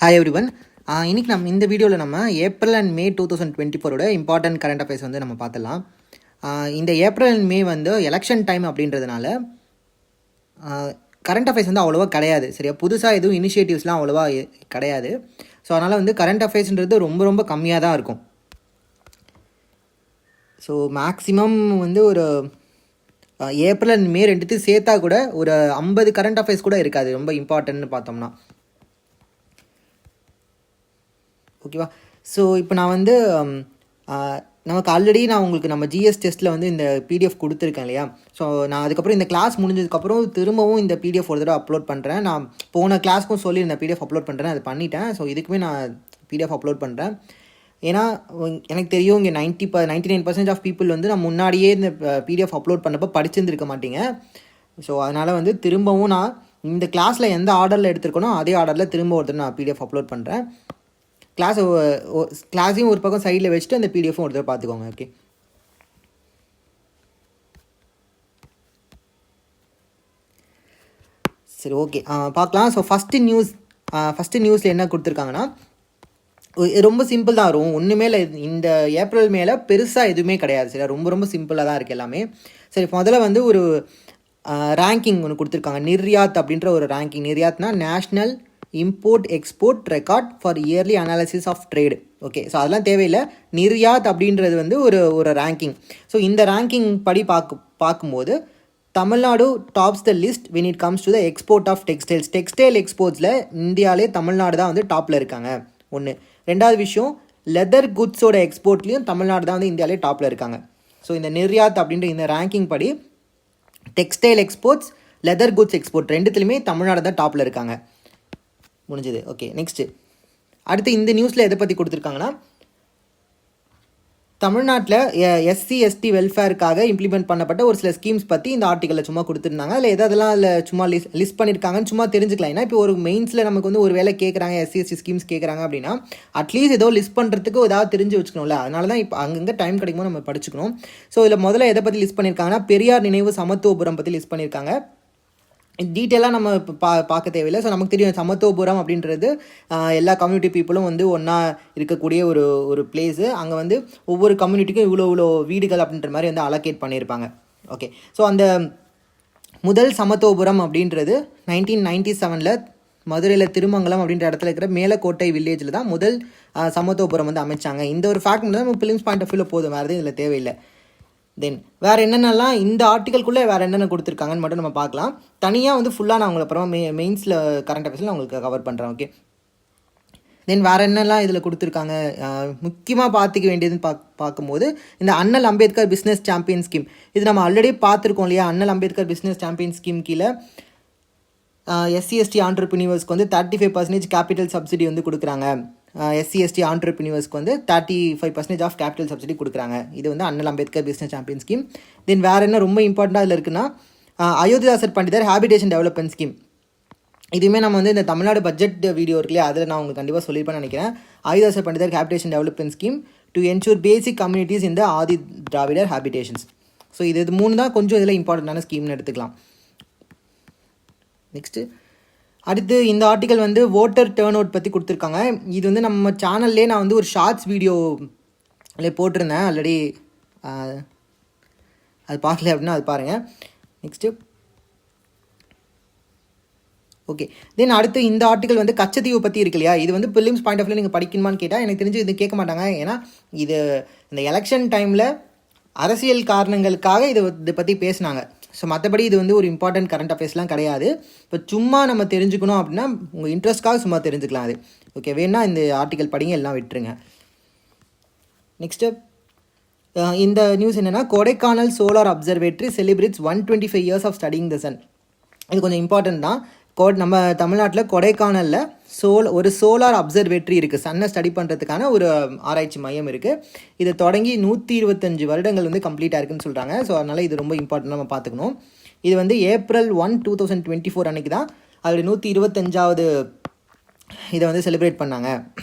Hi everyone. இன்றைக்கி நம்ம இந்த வீடியோவில் நம்ம ஏப்ரல் அண்ட் மே 2024ஓட இம்பார்ட்டன்ட் கரண்ட் அஃபேர்ஸ் வந்து நம்ம பார்த்துடலாம். இந்த ஏப்ரல் அண்ட் மே வந்து எலெக்ஷன் டைம் அப்படின்றதுனால கரண்ட் அஃபேர்ஸ் வந்து அவ்வளோவா கிடையாது. சரியா, புதுசாக எதுவும் இனிஷியேட்டிவ்ஸ்லாம் அவ்வளோவா கிடையாது. ஸோ அதனால் வந்து கரண்ட் அஃபேர்ஸ்ன்றது ரொம்ப ரொம்ப கம்மியாக தான் இருக்கும். ஸோ மேக்ஸிமம் வந்து ஒரு ஏப்ரல் அண்ட் மே ரெண்டுத்தையும் சேர்த்தா கூட ஒரு 50 கரண்ட் அஃபேர்ஸ் கூட இருக்காது ரொம்ப இம்பார்ட்டன்ட்னு பார்த்தோம்னா. ஓகேவா. ஸோ இப்போ நான் வந்து நமக்கு ஆல்ரெடி நான் உங்களுக்கு நம்ம ஜிஎஸ் டெஸ்ட்டில் வந்து இந்த பிடிஎஃப் கொடுத்துருக்கேன் இல்லையா. ஸோ நான் அதுக்கப்புறம் இந்த கிளாஸ் முடிஞ்சதுக்கப்புறம் திரும்பவும் இந்த பிடிஎஃப் ஒரு தடவை அப்லோட் பண்ணுறேன். நான் போன கிளாஸ்க்கும் சொல்லி இந்த பிடிஎஃப் அப்லோட் பண்ணுறேன், அது பண்ணிட்டேன். ஸோ இதுக்குமே நான் பிடிஎஃப் அப்லோட் பண்ணுறேன். ஏன்னா எனக்கு தெரியும் இங்கே 99% ஆஃப் பீப்புள் வந்து நான் முன்னாடியே இந்த பிடிஎஃப் அப்லோட் பண்ணப்போ படிச்சிருந்துருக்க மாட்டீங்க. ஸோ அதனால் வந்து திரும்பவும் நான் இந்த கிளாஸில் எந்த ஆர்டரில் எடுத்துருக்கனோ அதே ஆர்டரில் திரும்ப ஒருத்தர் நான் பிடிஎஃப் அப்லோட் பண்ணுறேன். கிளாஸையும் ஒரு பக்கம் சைடில் வச்சுட்டு அந்த பிடிஎஃப்பும் ஒரு தடவை பார்த்துக்கோங்க. ஓகே, சரி, ஓகே, பார்க்கலாம். ஸோ ஃபஸ்ட்டு நியூஸில் என்ன கொடுத்துருக்காங்கன்னா ரொம்ப சிம்பிள் தான் வரும், ஒன்றுமே இல்லை. இந்த ஏப்ரல் மேலே பெருசாக எதுவுமே கிடையாது. சரி, ரொம்ப ரொம்ப சிம்பிளாக தான் இருக்குது எல்லாமே. சரி, முதல்ல வந்து ஒரு ரேங்கிங் ஒன்று கொடுத்துருக்காங்க, நிர்யாத் அப்படின்ற ஒரு ரேங்கிங். நிர்யாத்னா national import export record for yearly analysis of trade. Okay, so அதெல்லாம் தேவையில்லை. நிர்யாத் அப்படின்றது வந்து ஒரு ரேங்கிங். ஸோ இந்த ரேங்கிங் படி பார்க்கும்போது Tamil Nadu tops the list when it comes to the export of textiles. Textile எக்ஸ்போர்ட்ஸில் இந்தியாவிலே தமிழ்நாடு தான் வந்து டாப்பில் இருக்காங்க. ஒன்று. ரெண்டாவது விஷயம், லெதர் குட்ஸோட எக்ஸ்போர்ட்லேயும் தமிழ்நாடு தான் வந்து இந்தியாவிலே டாப்பில் இருக்காங்க. ஸோ இந்த நிர்யாத் அப்படின்ற இந்த ரேங்கிங் படி textile exports, leather goods export ரெண்டுத்துலையுமே தமிழ்நாடு தான் டாப்பில் இருக்காங்க. முடிஞ்சது. ஓகே, நெக்ஸ்ட்டு அடுத்து இந்த நியூஸில் எதை பற்றி கொடுத்துருக்காங்கன்னா தமிழ்நாட்டில் எஸ்சி எஸ்டி வெல்ஃபேருக்காக இம்ப்ளிமெண்ட் பண்ணப்பட்ட ஒரு சில ஸ்கீம்ஸ் பற்றி இந்த ஆர்டிக்கலில் சும்மா கொடுத்துருந்தாங்க. அதில் எதெல்லாம் அதில் சும்மா லிஸ்ட் பண்ணியிருக்காங்கன்னு சும்மா தெரிஞ்சுக்கலாம். ஏன்னா இப்போ ஒரு மெயின்ஸில் நமக்கு வந்து ஒரு வேலை கேட்குறாங்க, எஸ்சி எஸ்டி ஸ்கீம்ஸ் கேட்குறாங்க அப்படின்னா அட்லீஸ்ட் ஏதோ லிஸ்ட் பண்ணுறதுக்கு ஏதாவது தெரிஞ்சு வச்சுக்கணும்ல. அதனால தான் இப்போ அங்கங்கே டைம் கிடைக்குமோ நம்ம படிச்சுக்கணும். ஸோ இதில் முதல்ல எதை பற்றி லிஸ்ட் பண்ணியிருக்காங்கன்னா பெரியார் நினைவு சமத்துவபுரம் பற்றி லிஸ்ட் பண்ணியிருக்காங்க. டீட்டெயிலாக நம்ம பார்க்க தேவையில்லை. ஸோ நமக்கு தெரியும் சமத்துவபுரம் அப்படின்றது எல்லா கம்யூனிட்டி பீப்புளும் வந்து ஒன்றா இருக்கக்கூடிய ஒரு பிளேஸு. அங்கே வந்து ஒவ்வொரு கம்யூனிட்டிக்கும் இவ்வளோ வீடுகள் அப்படின்ற மாதிரி வந்து அலோகேட் பண்ணியிருப்பாங்க. ஓகே, ஸோ அந்த முதல் சமத்துவபுரம் அப்படின்றது 1997 மதுரையில் திருமங்கலம் அப்படின்ற இடத்துல இருக்கிற மேலக்கோட்டை வில்லேஜில் தான் முதல் சமத்துவபுரம் வந்து அமைச்சாங்க. இந்த ஒரு ஃபேக்ட் மட்டும் தான் நம்ம பிலிம்ஸ் பாயிண்ட் ஆஃப் வியூவில் போதும், வேறு எதுவும் இதில் தேவையில்லை. தென் வேறு என்னென்னலாம் இந்த ஆர்டிக்கல்குள்ளே வேறு என்னென்ன கொடுத்துருக்காங்கன்னு மட்டும் நம்ம பார்க்கலாம். தனியாக வந்து ஃபுல்லாக நான் உங்களை அப்புறமா மெயின்ஸில் கரண்ட் அஃபேர்ஸில் நான் உங்களுக்கு கவர் பண்ணுறேன். ஓகே, தென் வேறு என்னெல்லாம் இதில் கொடுத்துருக்காங்க முக்கியமாக பார்த்துக்க வேண்டியதுன்னு பார்க்கும்போது இந்த அண்ணல் அம்பேத்கர் பிஸ்னஸ் சாம்பியன் ஸ்கீம், இது நம்ம ஆல்ரெடி பார்த்துருக்கோம் இல்லையா. அண்ணல் அம்பேத்கர் பிஸ்னஸ் சாம்பியன் ஸ்கீம் கீழே எஸ்சி எஸ்டி ஆண்டர்பிரினியர்ஸ்க்கு வந்து 35% கேபிட்டல் சப்சிடி வந்து கொடுக்குறாங்க. எஸ்சி எஸ்டி ஆண்டர்பிரினியர்ஸ்க்கு வந்து 35% ஆஃப் கேபிட்டல் சப்சிடி கொடுக்குறாங்க. இது வந்து அண்ணல் அம்பேத்கர் பிஸ்னஸ் சாம்பியன் ஸ்கீம். தென் வேறு என்ன ரொம்ப இம்பார்ட்டண்ட்டாக இதில் இருக்குன்னா அயோத்திதாசர் பண்டிதர் ஹேபிடேஷன் டெவலப்மெண்ட் ஸ்கீம். இதுவுமே நம்ம வந்து இந்த தமிழ்நாடு பட்ஜெட் வீடியோ இருக்கு இல்லையா, அதில் நான் உங்களுக்கு கண்டிப்பாக சொல்லியிருப்பேன்னு நினைக்கிறேன். அயோத்திதாசர் பண்டிதர் habitation development scheme to ensure basic communities இந்த ஆதி திராவிடர் ஹேபிடேஷன்ஸ். ஸோ இது 3 தான் கொஞ்சம் இதில் இம்பார்ட்டண்ட்டான ஸ்கீம்னு எடுத்துக்கலாம். நெக்ஸ்ட்டு அடுத்து இந்த ஆர்டிக்கல் வந்து ஓட்டர் டேர்ன் அவுட் பற்றி கொடுத்துருக்காங்க. இது வந்து நம்ம சேனல்லே நான் வந்து ஒரு ஷார்ட்ஸ் வீடியோ போட்டிருந்தேன் ஆல்ரெடி, அது பார்க்கல அப்படின்னா அது பாருங்கள். நெக்ஸ்ட்டு ஓகே, தென் அடுத்து இந்த ஆர்டிக்கல் வந்து கச்சத்தீவு பற்றி இருக்கு இல்லையா. இது வந்து பிலிம்ஸ் பாயிண்ட் ஆஃப் வியூ நீங்கள் படிக்கணுமான்னு கேட்டால் எனக்கு தெரிஞ்சு இது கேட்க மாட்டாங்க. ஏன்னா இது இந்த எலெக்ஷன் டைமில் அரசியல் காரணங்களுக்காக இதை பற்றி பேசினாங்க. ஸோ மற்றபடி இது வந்து ஒரு இம்பார்ட்டன்ட் கரண்ட் அஃபேர்ஸ்லாம் கிடையாது. இப்போ சும்மா நம்ம தெரிஞ்சுக்கணும் அப்படின்னா உங்கள் இன்ட்ரெஸ்ட்காக சும்மா தெரிஞ்சுக்கலாம் அது. ஓகே, வேணா இந்த ஆர்டிக்கல் படிங்க, எல்லாம் விட்டுருங்க. நெக்ஸ்ட்டு இந்த நியூஸ் என்னென்னா Kodaikanal solar observatory celebrates 125 years of studying the sun. இது கொஞ்சம் இம்பார்ட்டன்ட் தான். நம்ம தமிழ்நாட்டில் கொடைக்கானலில் ஒரு சோலார் அப்சர்வேட்டரி இருக்குது, சன்னை ஸ்டடி பண்ணுறதுக்கான ஒரு ஆராய்ச்சி மையம் இருக்குது. இதை தொடங்கி 125 வருடங்கள் வந்து கம்ப்ளீட்டாக இருக்குன்னு சொல்கிறாங்க. ஸோ அதனால் இது ரொம்ப இம்பார்ட்டன்ட் நம்ம பார்த்துக்கணும். இது வந்து ஏப்ரல் 1, 2024 அன்றைக்கி தான் அதோடைய 125வது இதை வந்து செலிப்ரேட் பண்ணாங்க.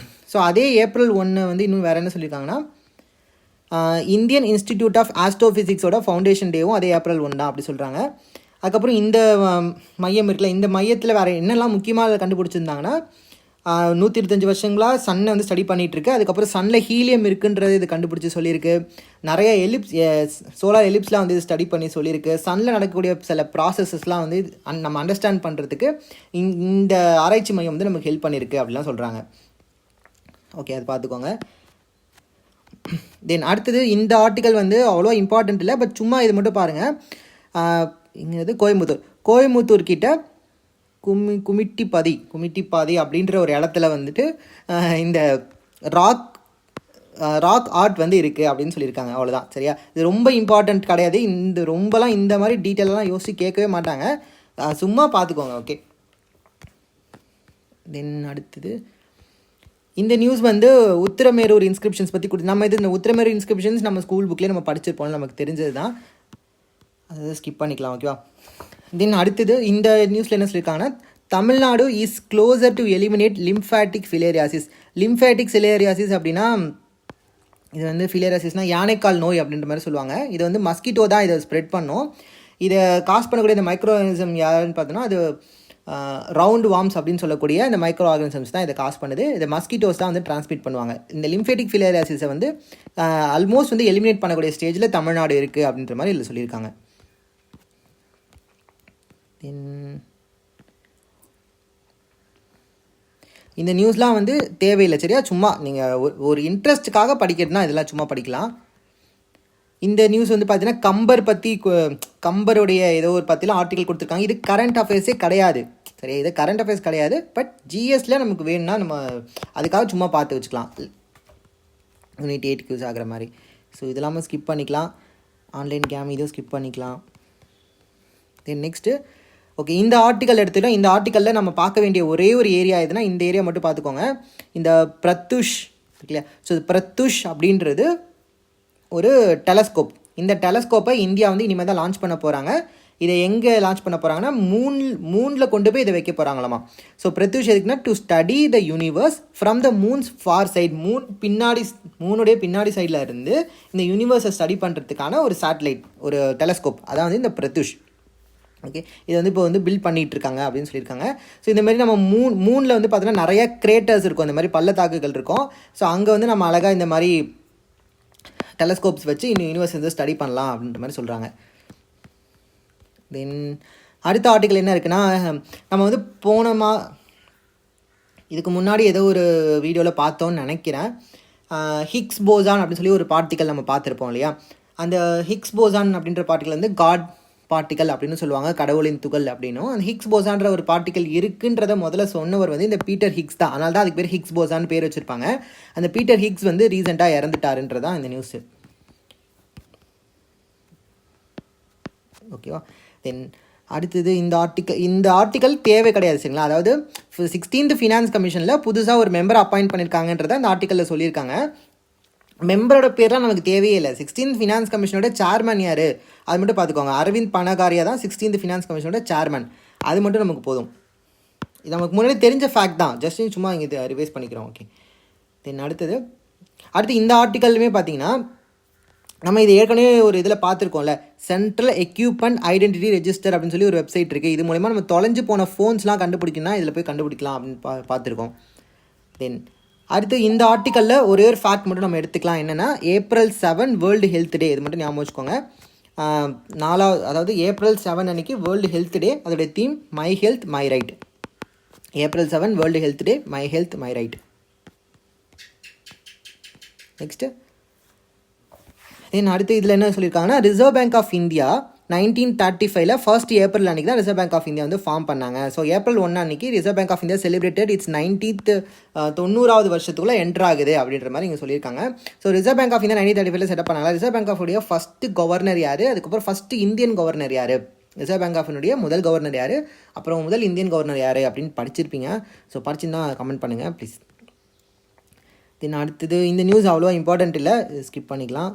ஸோ அதே ஏப்ரல் 1 வந்து இன்னும் வேறு என்ன சொல்லியிருக்காங்கன்னா இந்தியன் இன்ஸ்டிடியூட் ஆஃப் ஆஸ்ட்ரோஃபிசிக்ஸோட ஃபவுண்டேஷன் டேவும் அதே ஏப்ரல் 1 தான் அப்படி சொல்கிறாங்க. அதுக்கப்புறம் இந்த மையம் இருக்குல்ல, இந்த மையத்தில் வேறு என்னெல்லாம் முக்கியமாக கண்டுபிடிச்சிருந்தாங்கன்னா 125 வருஷங்களாக சன்னை வந்து ஸ்டடி பண்ணிகிட்ருக்கு. அதுக்கப்புறம் சன்னில் ஹீலியம் இருக்குன்றது இது கண்டுபிடிச்சி சொல்லியிருக்கு. நிறைய சோலார் எலிப்ஸ்லாம் வந்து இது ஸ்டடி பண்ணி சொல்லியிருக்கு. சன்னில் நடக்கக்கூடிய சில ப்ராசஸஸ்லாம் வந்து நம்ம அண்டர்ஸ்டாண்ட் பண்ணுறதுக்கு இந்த ஆராய்ச்சி மையம் வந்து நமக்கு ஹெல்ப் பண்ணியிருக்கு அப்படிலாம் சொல்கிறாங்க. ஓகே, அது பார்த்துக்கோங்க. தென் அடுத்தது இந்த ஆர்டிக்கல் வந்து அவ்வளோ இம்பார்ட்டண்ட் இல்லை, பட் சும்மா இது மட்டும் பாருங்கள். இங்கே கோயம்புத்தூர் கிட்ட குமிட்டிப்பாதி அப்படின்ற ஒரு இடத்துல வந்துட்டு இந்த ராக் ஆர்ட் வந்து இருக்குது அப்படின்னு சொல்லியிருக்காங்க. அவ்வளோதான், சரியா? இது ரொம்ப இம்பார்ட்டண்ட் கிடையாது. ரொம்பலாம் இந்த மாதிரி டீட்டெயிலெலாம் யோசிச்சு கேட்கவே மாட்டாங்க. சும்மா பார்த்துக்கோங்க. ஓகே, தென் அடுத்தது இந்த நியூஸ் வந்து உத்திரமேரூர் இன்ஸ்கிரிப்ஷன்ஸ் பற்றி நம்ம இந்த உத்திரமேரூர் இன்ஸ்கிரிப்ஷன்ஸ் நம்ம ஸ்கூல் புக்லேயே நம்ம படிச்சிருப்போம், நமக்கு தெரிஞ்சது தான். அதை ஸ்கிப் பண்ணிக்கலாம். ஓகேவா? தென் அடுத்தது இந்த நியூஸில் என்ன சொல்லியிருக்காங்கன்னா, Tamil Nadu is closer to eliminate lymphatic filariasis. Lymphatic filariasis அப்படின்னா இது வந்து ஃபிலேரியாசிஸ்னால் யானைக்கால் நோய் அப்படின்ற மாதிரி சொல்லுவாங்க. இது வந்து மஸ்கிட்டோ தான் இதை ஸ்ப்ரெட் பண்ணும். இதை காஸ் பண்ணக்கூடிய இந்த மைக்ரோ ஆர்கானிசம் யாருன்னு பார்த்தோன்னா அது ரவுண்ட் வார்ம்ஸ் அப்படின்னு சொல்லக்கூடிய இந்த மைக்ரோ ஆர்கானிசம்ஸ் தான் இதை காஸ் பண்ணுது. இதை மஸ்கிட்டோஸ் தான் வந்து டிரான்ஸ்மிட் பண்ணுவாங்க. இந்த லிம்ஃபேட்டிக் ஃபிலேரியாசிஸை வந்து ஆல்மோஸ்ட் வந்து எலிமினேட் பண்ணக்கூடிய ஸ்டேஜில் தமிழ்நாடு இருக்குது அப்படின்ற மாதிரி இதில் சொல்லியிருக்காங்க. இந்த நியூஸ்லாம் வந்து தேவையில்லை, சரியா? சும்மா நீங்கள் ஒரு இன்ட்ரெஸ்ட்டுக்காக படிக்கிறதுனா இதெல்லாம் சும்மா படிக்கலாம். இந்த நியூஸ் வந்து பார்த்தீங்கன்னா கம்பருடைய ஏதோ ஒரு பற்றிலாம் ஆர்டிக்கல் கொடுத்துருக்காங்க. இது கரண்ட் அஃபேர்ஸே கிடையாது, சரியா? இது கரண்ட் அஃபேர்ஸ் கிடையாது, பட் ஜிஎஸ்ல நமக்கு வேணும்னா நம்ம அதுக்காக சும்மா பார்த்து வச்சுக்கலாம், யூனிட் 8 யூஸ் ஆகிற மாதிரி. ஸோ இதெல்லாமல் ஸ்கிப் பண்ணிக்கலாம். ஆன்லைன் கேம் இதுவும் ஸ்கிப் பண்ணிக்கலாம். தென் நெக்ஸ்ட்டு ஓகே, இந்த ஆர்டிக்கல் எடுத்துகிட்டோம். இந்த ஆர்டிக்கலில் நம்ம பார்க்க வேண்டிய ஒரே ஒரு ஏரியா எதுனா இந்த ஏரியா மட்டும் பார்த்துக்கோங்க. இந்த பிரத்துஷ் இல்லையா? ஸோ பிரத்துஷ் அப்படின்றது ஒரு டெலஸ்கோப். இந்த டெலஸ்கோப்பை இந்தியா வந்து இனிமேல் தான் லான்ச் பண்ண போகிறாங்க. இதை எங்கே லான்ச் பண்ண போகிறாங்கன்னா மூனில் கொண்டு போய் இதை வைக்க போகிறாங்களாமா. ஸோ பிரத்யூஷ் எதுக்குன்னா to study the universe from the moon's far side. மூனுடைய பின்னாடி சைடில் இருந்து இந்த யூனிவர்ஸை ஸ்டடி பண்ணுறதுக்கான ஒரு சேட்டலைட், ஒரு டெலஸ்கோப், அதான் வந்து இந்த பிரத்யூஷ். ஓகே, இது வந்து இப்போ வந்து பில்ட் பண்ணிகிட்டு இருக்காங்க அப்படின்னு சொல்லியிருக்காங்க. ஸோ இந்த மாதிரி நம்ம மூனில் வந்து பார்த்தோன்னா நிறைய கிரேட்டர்ஸ் இருக்கும், இந்த மாதிரி பள்ளத்தாக்குகள் இருக்கும். ஸோ அங்கே வந்து நம்ம அழகாக இந்த மாதிரி டெலஸ்கோப்ஸ் வச்சு இந்த யூனிவர்ஸ் வந்து ஸ்டடி பண்ணலாம் அப்படின்ற மாதிரி சொல்கிறாங்க. தென் அடுத்த ஆர்டிக்கல் என்ன இருக்குன்னா, நம்ம வந்து இதுக்கு முன்னாடி ஏதோ ஒரு வீடியோவில் பார்த்தோன்னு நினைக்கிறேன். ஹிக்ஸ் போசான் அப்படின்னு சொல்லி ஒரு பார்ட்டிக்கல் நம்ம பார்த்துருப்போம் இல்லையா? அந்த ஹிக்ஸ் போசான் அப்படின்ற பார்ட்டிக்கல் வந்து காட் பார்ட்டிக்கல் அப்படின்னு சொல்லுவாங்க, கடவுளின் துகள் அப்படின்னும். அந்த ஹிக்ஸ் போசான்ற ஒரு பார்ட்டிக்கல் இருக்குன்றத முதல்ல சொன்னவர் வந்து இந்த பீட்டர் ஹிக்ஸ் தான். அதனால தான் அதுக்கு பேர் ஹிக்ஸ் போசான்னு பேர் வச்சுருப்பாங்க. அந்த பீட்டர் ஹிக்ஸ் வந்து ரீசெண்டாக இறந்துட்டாருன்றதான் இந்த நியூஸு. ஓகேவா? தென் அடுத்தது இந்த ஆர்டிக்கல் தேவை கிடையாது, சரிங்களா? அதாவது 16th ஃபினான்ஸ் கமிஷனில் புதுசாக ஒரு மெம்பரை அப்பாயிண்ட் பண்ணியிருக்காங்கன்றத இந்த ஆர்டிக்கலில் சொல்லியிருக்காங்க. மெம்பரோட பேர்லாம் நமக்கு தேவையே இல்லை. 16th ஃபினான்ஸ் கமிஷனோட சேர்மன் யார் அது மட்டும் பார்த்துக்கோங்க. அரவிந்த் பனகாரியா தான் 16th ஃபினான்ஸ் கமிஷனோட சேர்மன். அது மட்டும் நமக்கு போதும். இது நமக்கு முன்னாடி தெரிஞ்ச ஃபேக்ட் தான், ஜஸ்ட் சும்மா இங்கே ரிவைஸ் பண்ணிக்கிறோம். ஓகே, தென் அடுத்து இந்த ஆர்டிக்கலுமே பார்த்தீங்கன்னா நம்ம இது ஏற்கனவே ஒரு இதில் பார்த்துருக்கோம்ல, சென்ட்ரல் எக்யூப்மெண்ட் ஐடென்டிட்டி ரெஜிஸ்டர் அப்படின்னு சொல்லி ஒரு வெப்சைட் இருக்குது. இது மூலமா நம்ம தொலைஞ்சு போன ஃபோன்ஸ்லாம் கண்டுபிடிக்கணும்னா இதில் போய் கண்டுபிடிக்கலாம் அப்படின்னு பார்த்துருக்கோம். தென் அடுத்து இந்த ஆர்டிக்கலில் ஒரே ஒரு ஃபேக்ட் மட்டும் நம்ம எடுத்துக்கலாம். என்னென்னா April 7 வேர்ல்டு ஹெல்த் டே. இது மட்டும் ஞாபகம் வச்சுக்கோங்க. அதாவது April 7 அன்றைக்கி வேர்ல்டு ஹெல்த் டே. அதோடைய theme my health my right. April 7 world health day, my health my right. Next then அடுத்து இதில் என்ன சொல்லியிருக்காங்கன்னா, reserve bank of India 1935 1st April அன்றைக்கி தான் ரிசர்வ் பேங்க் ஆஃப் இந்தியா வந்து ஃபார்ம் பண்ணாங்க. ஸோ April 1 அன்றைக்கி reserve bank of India celebrated its 90th வருஷத்துக்குள்ளே என்ட்ரு ஆகுது அப்படின்ற மாதிரி இங்கே சொல்லியிருக்காங்க. So reserve bank of India 1935 set up பண்ணாங்க. Reserve bank of India first governor யார், அதுக்கப்புறம் ஃபஸ்ட்டு இந்தியன் கவர்னர் யார், ரிசர்வ் பேங்க் ஆஃப் இந்தியா முதல் கவர்னர் யார், அப்புறம் முதல் இந்தியன் கவர்னர் யார் அப்படின்னு படிச்சிருப்பீங்க. ஸோ படிச்சுன்னா கமெண்ட் பண்ணுங்கள் ப்ளீஸ். தென் அடுத்தது இந்த நியூஸ் அவ்வளோ இம்பார்ட்டண்ட் இல்லை, ஸ்கிப் பண்ணிக்கலாம்.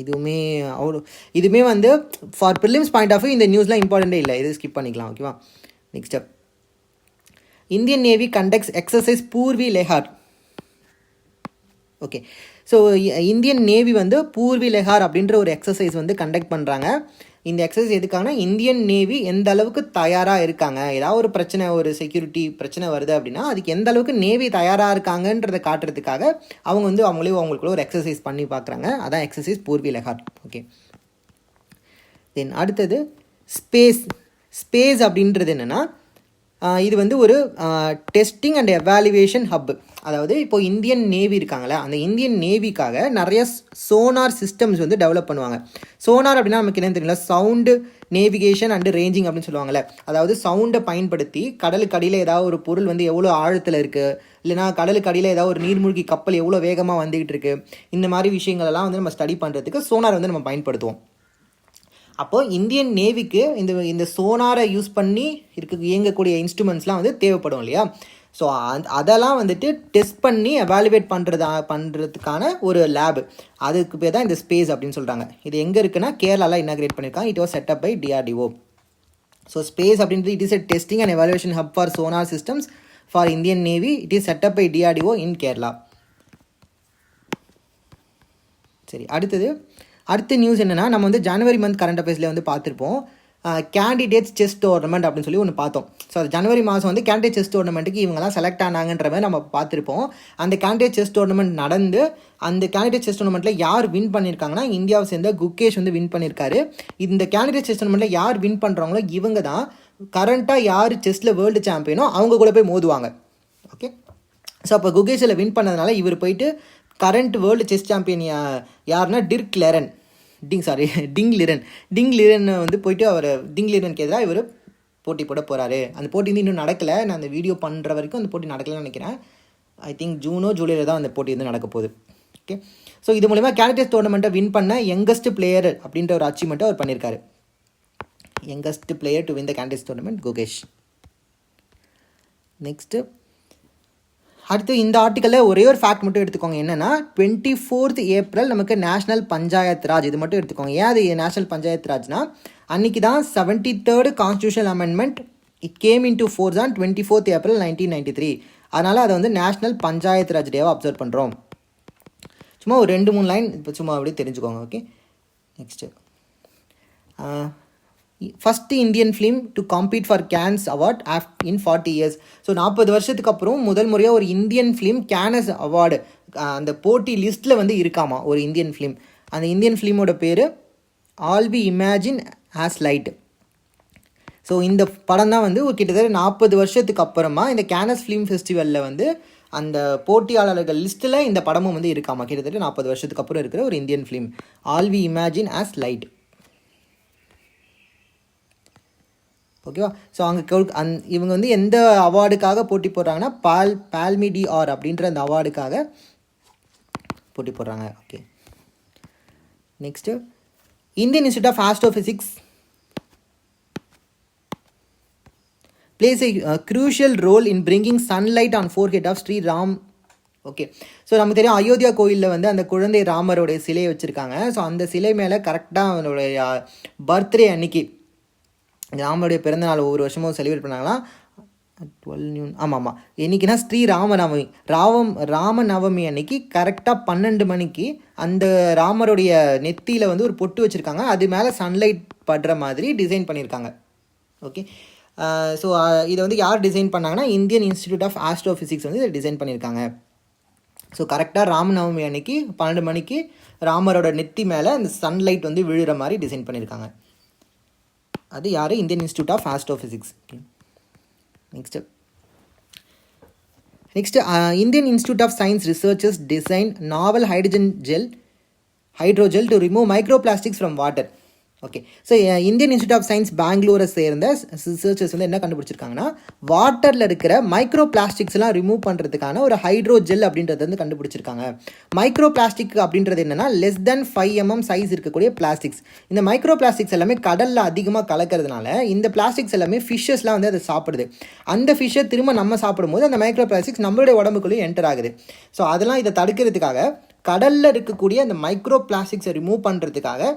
இதுவுமே வந்து for prelims point of view இந்த நியூஸ்லாம் இம்பார்ட்டண்ட்டே இல்லை, இது ஸ்கிப் பண்ணிக்கலாம். ஓகேவா? Next Indian navy conducts exercise Purvi Lehar. Okay, so Indian navy வந்து பூர்வி லெஹார் அப்படின்ற ஒரு எக்ஸசைஸ் வந்து கண்டக்ட் பண்ணுறாங்க. இந்த எக்ஸசைஸ் எதுக்காகனா இந்தியன் நேவி எந்த அளவுக்கு தயாராக இருக்காங்க, ஏதாவது ஒரு பிரச்சனை, ஒரு செக்யூரிட்டி பிரச்சனை வருது அப்படின்னா அதுக்கு எந்த அளவுக்கு நேவி தயாராக இருக்காங்கன்றதை காட்டுறதுக்காக அவங்க வந்து அவங்களுக்குள்ள ஒரு எக்ஸசைஸ் பண்ணி பார்க்குறாங்க. அதான் எக்ஸசைஸ் பூர்வி லெஹார். ஓகே, தென் அடுத்தது ஸ்பேஸ் அப்படின்றது என்னென்னா இது வந்து ஒரு டெஸ்டிங் அண்ட் எவாலுவேஷன் ஹப். அதாவது இப்போது இந்தியன் நேவி இருக்காங்களே, அந்த இந்தியன் நேவிக்காக நிறைய சோனார் சிஸ்டம்ஸ் வந்து டெவலப் பண்ணுவாங்க. சோனார் அப்படின்னா நமக்கு என்ன தெரியல, சவுண்டு நேவிகேஷன் அண்டு ரேஞ்சிங் அப்படின்னு சொல்லுவாங்கள்ல. அதாவது சவுண்டை பயன்படுத்தி கடலுக்கு அடியில் ஏதாவது ஒரு பொருள் வந்து எவ்வளோ ஆழத்தில் இருக்குது, இல்லைனா கடலுக்கு அடியில் ஏதாவது ஒரு நீர்மூழ்கி கப்பல் எவ்வளோ வேகமாக வந்துகிட்டு இருக்குது, இந்த மாதிரி விஷயங்களெல்லாம் வந்து நம்ம ஸ்டடி பண்ணுறதுக்கு சோனார் வந்து நம்ம பயன்படுத்துவோம். அப்போது இந்தியன் நேவிக்கு இந்த சோனாரை யூஸ் பண்ணி இயங்கக்கூடிய இன்ஸ்ட்ருமெண்ட்ஸ்லாம் வந்து தேவைப்படும் இல்லையா. ஸோ அதெல்லாம் வந்துட்டு டெஸ்ட் பண்ணி எவாலுவேட் பண்ணுறதுக்கான ஒரு லேபு, அதுக்கு பேர் தான் இந்த ஸ்பேஸ் அப்படின்னு சொல்கிறாங்க. இது எங்கே இருக்குன்னா கேரளாவில் இனாகிரேட் பண்ணியிருக்காங்க. It was set up by DRDO. So space அப்படின்றது it is a testing and evaluation hub for sonar systems for Indian navy. It is set up by DRDO in Kerala. சரி, அடுத்த நியூஸ் என்னென்னா, நம்ம வந்து ஜனவரி மந்த் கரண்ட் அஃபேர்ஸில் வந்து பார்த்துருப்போம் கேண்டிடேட்ஸ் செஸ் டோர்னமெண்ட் அப்படின்னு சொல்லி ஒன்று பார்த்தோம். ஸோ அது ஜனவரி மாதம் வந்து கேண்டிடேட் செஸ் டோர்னமெண்ட்டுக்கு இவங்கெல்லாம் செலக்ட் ஆனாங்கன்ற மாதிரி நம்ம பார்த்துருப்போம். அந்த கேண்டிடேட் செஸ் டோர்னமெண்ட் நடந்து அந்த கேண்டிடேட் செஸ் டோர்னமெண்ட்டில் யார் வின் பண்ணியிருக்காங்கன்னா இந்தியாவை சேர்ந்த குகேஷ் வந்து வின் பண்ணியிருக்காரு. இந்த கேண்டிடேட் செஸ் டோர்னமெண்ட்டில் யார் வின் பண்ணுறாங்களோ இவங்க தான் கரண்ட்டாக யார் செஸ்ஸில் வேர்ல்டு சாம்பியனோ அவங்க கூட போய் மோதுவாங்க. ஓகே, ஸோ அப்போ குகேஷில் வின் பண்ணதுனால இவர் போயிட்டு கரண்ட் வேர்ல்டு செஸ் சாம்பியன் யாருன்னா டிங் லிரன் வந்து போயிட்டு அவர் டிங் லிரனுக்கு எதிராக இவர் போட்டி போட போகிறாரு. அந்த போட்டி வந்து இன்னும் நடக்கலை. நான் அந்த வீடியோ பண்ணுற வரைக்கும் அந்த போட்டி நடக்கலைன்னு நினைக்கிறேன். ஐ திங்க் ஜூனோ ஜூலையில் தான் அந்த போட்டி வந்து நடக்க போகுது. ஓகே, ஸோ இது மூலமா கேண்டிடேட் டோர்னமெண்ட்டை வின் பண்ண யங்கஸ்ட் பிளேயர் அப்படின்ற ஒரு அச்சீவ்மெண்ட்டை அவர் பண்ணியிருக்காரு. Youngest player to win the candidate tournament Gukesh. Next அடுத்து இந்த ஆர்டிக்கலில் ஒரே ஒரு ஃபேக்ட் மட்டும் எடுத்துக்கோங்க. என்னென்னா 24th ஏப்ரல் நமக்கு நேஷ்னல் பஞ்சாயத் ராஜ். இது மட்டும் எடுத்துக்கோங்க. ஏன் அது நேஷ்னல் பஞ்சாயத் ராஜ்னா அன்றைக்கி தான் 73rd constitution amendment it came into force on 24th April 1993. அதனால் அதை வந்து நேஷ்னல் பஞ்சாயத் ராஜ் டேவாக அப்சர்வ் பண்ணுறோம். சும்மா ஒரு 2-3 லைன் இப்போ சும்மா அப்படியே தெரிஞ்சுக்கோங்க. Okay, next first Indian film to compete for Cannes award in 40 years. So 40 வருஷத்துக்கு அப்புறம் முதல் முறையாக ஒரு இந்தியன் ஃபிலிம் கேனஸ் அவார்டு அந்த போட்டி லிஸ்ட்டில் வந்து இருக்காமா ஒரு இந்தியன் ஃபிலிம். அந்த இந்தியன் ஃபிலிமோட பேர் All We Imagine as Light. So இந்த படம் தான் வந்து ஒரு கிட்டத்தட்ட 40 வருஷத்துக்கு அப்புறமா இந்த கேனஸ் ஃபிலிம் ஃபெஸ்டிவலில் வந்து அந்த போட்டியாளர்கள் லிஸ்ட்டில் இந்த படமும் வந்து இருக்காமா. கிட்டத்தட்ட 40 வருஷத்துக்கு அப்புறம் இருக்கிற ஒரு Indian film All We Imagine as Light. ஓகேவா. ஸோ அங்கே இவங்க வந்து எந்த அவார்டுக்காக போட்டி போடுறாங்கன்னா பால்மிடிஆர் அப்படின்ற அந்த அவார்டுக்காக போட்டி போடுறாங்க. Okay, next Indian institute of Astrophysics plays a crucial role in bringing sunlight on forehead of Sri Ram. Okay, so நமக்கு தெரியும் அயோத்தியா கோயிலில் வந்து அந்த குழந்தை ராமருடைய சிலையை வச்சுருக்காங்க. ஸோ அந்த சிலை மேலே கரெக்டாக அவனுடைய பர்த்டே அன்னைக்கு ராமனுடைய பிறந்தநாள் ஒவ்வொரு வருஷமும் செலிப்ரேட் பண்ணாங்களாம். 12 June. ஆமாம், என்றைக்குன்னா ஸ்ரீ ராமநவமி. ராமநவமி அன்னைக்கு கரெக்டாக 12 மணிக்கு அந்த ராமருடைய நெத்தியில் வந்து ஒரு பொட்டு வச்சுருக்காங்க. அது மேலே சன்லைட் படுற மாதிரி டிசைன் பண்ணியிருக்காங்க. ஓகே, ஸோ இதை வந்து யார் டிசைன் பண்ணாங்கன்னா இந்தியன் இன்ஸ்டியூட் ஆஃப் ஆஸ்ட்ரோஃபிசிக்ஸ் வந்து இதை டிசைன் பண்ணியிருக்காங்க. ஸோ கரெக்டாக ராமநவமி அன்னைக்கு 12 மணிக்கு ராமரோட நெத்தி மேலே அந்த சன்லைட் வந்து விழுற மாதிரி டிசைன் பண்ணியிருக்காங்க. அது யார்? Indian institute of astrophysics. Next Indian institute of science researchers design novel hydrogel to remove microplastics from water. Okay, so Indian institute of science பெங்களூரை சேர்ந்த ரிசர்ச்சர்ஸ் வந்து என்ன கண்டுபிடிச்சிருக்காங்கன்னா வாட்டரில் இருக்கிற மைக்ரோ பிளாஸ்டிக்ஸ்லாம் ரிமூவ் பண்ணுறதுக்கான ஒரு ஹைட்ரோஜெல் அப்படின்றது வந்து கண்டுபிடிச்சிருக்காங்க. மைக்ரோ பிளாஸ்டிக் அப்படின்றது என்னென்னா less than 5 mm சைஸ் இருக்கக்கூடிய பிளாஸ்டிக்ஸ். இந்த மைக்ரோ பிளாஸ்டிக்ஸ் எல்லாமே கடலில் அதிகமாக கலக்கிறதுனால இந்த பிளாஸ்டிக்ஸ் எல்லாமே ஃபிஷ்ஷஸ்லாம் வந்து அதை சாப்பிடுது. அந்த ஃபிஷ்ஷை திரும்ப நம்ம சாப்பிடும்போது அந்த மைக்ரோ பிளாஸ்டிக்ஸ் நம்மளுடைய உடம்புக்குள்ளேயே என்டர் ஆகுது. ஸோ அதெல்லாம் இதை தடுக்கிறதுக்காக கடலில் இருக்கக்கூடிய அந்த மைக்ரோ பிளாஸ்டிக்ஸை ரிமூவ் பண்ணுறதுக்காக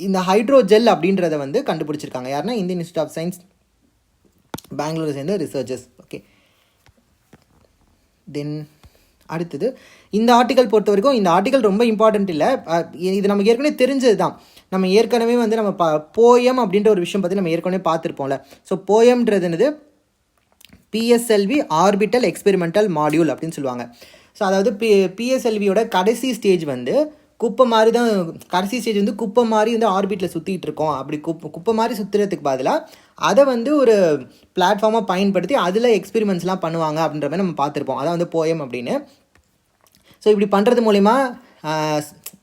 இந்த ஹைட்ரோஜெல் அப்படின்றத வந்து கண்டுபிடிச்சிருக்காங்க. யாருன்னா இந்தியன் இன்ஸ்டியூட் ஆஃப் சயின்ஸ் பெங்களூரை சேர்ந்த ரிசர்ச்சர்ஸ். ஓகே, தென் அடுத்தது இந்த ஆர்டிக்கல் பொறுத்த வரைக்கும் இந்த ஆர்டிக்கல் ரொம்ப இம்பார்ட்டன்ட் இல்லை, இது நமக்கு ஏற்கனவே தெரிஞ்சது தான். நம்ம ஏற்கனவே வந்து நம்ம போயம் அப்படின்ற ஒரு விஷயம் பற்றி நம்ம ஏற்கனவே பார்த்துருப்போம்ல. ஸோ போயம்ன்றது என்னது, பிஎஸ்எல்வி ஆர்பிட்டல் எக்ஸ்பெரிமெண்டல் மாடியூல் அப்படின்னு சொல்லுவாங்க. ஸோ அதாவது பிஎஸ்எல்வியோட கடைசி ஸ்டேஜ் வந்து குப்பை மாதிரி தான், கடைசி ஸ்டேஜ் வந்து குப்பை மாதிரி வந்து ஆர்பிட்டில் சுற்றிட்டு இருக்கோம். அப்படி குப்பை மாதிரி சுற்றுறதுக்கு பதிலாக அதை வந்து ஒரு பிளாட்ஃபார்மாக பயன்படுத்தி அதில் எக்ஸ்பெரிமெண்ட்ஸ்லாம் பண்ணுவாங்க அப்படின்ற மாதிரி நம்ம பார்த்துருப்போம். அதான் வந்து போயம் அப்படின்னு. ஸோ இப்படி பண்ணுறது மூலிமா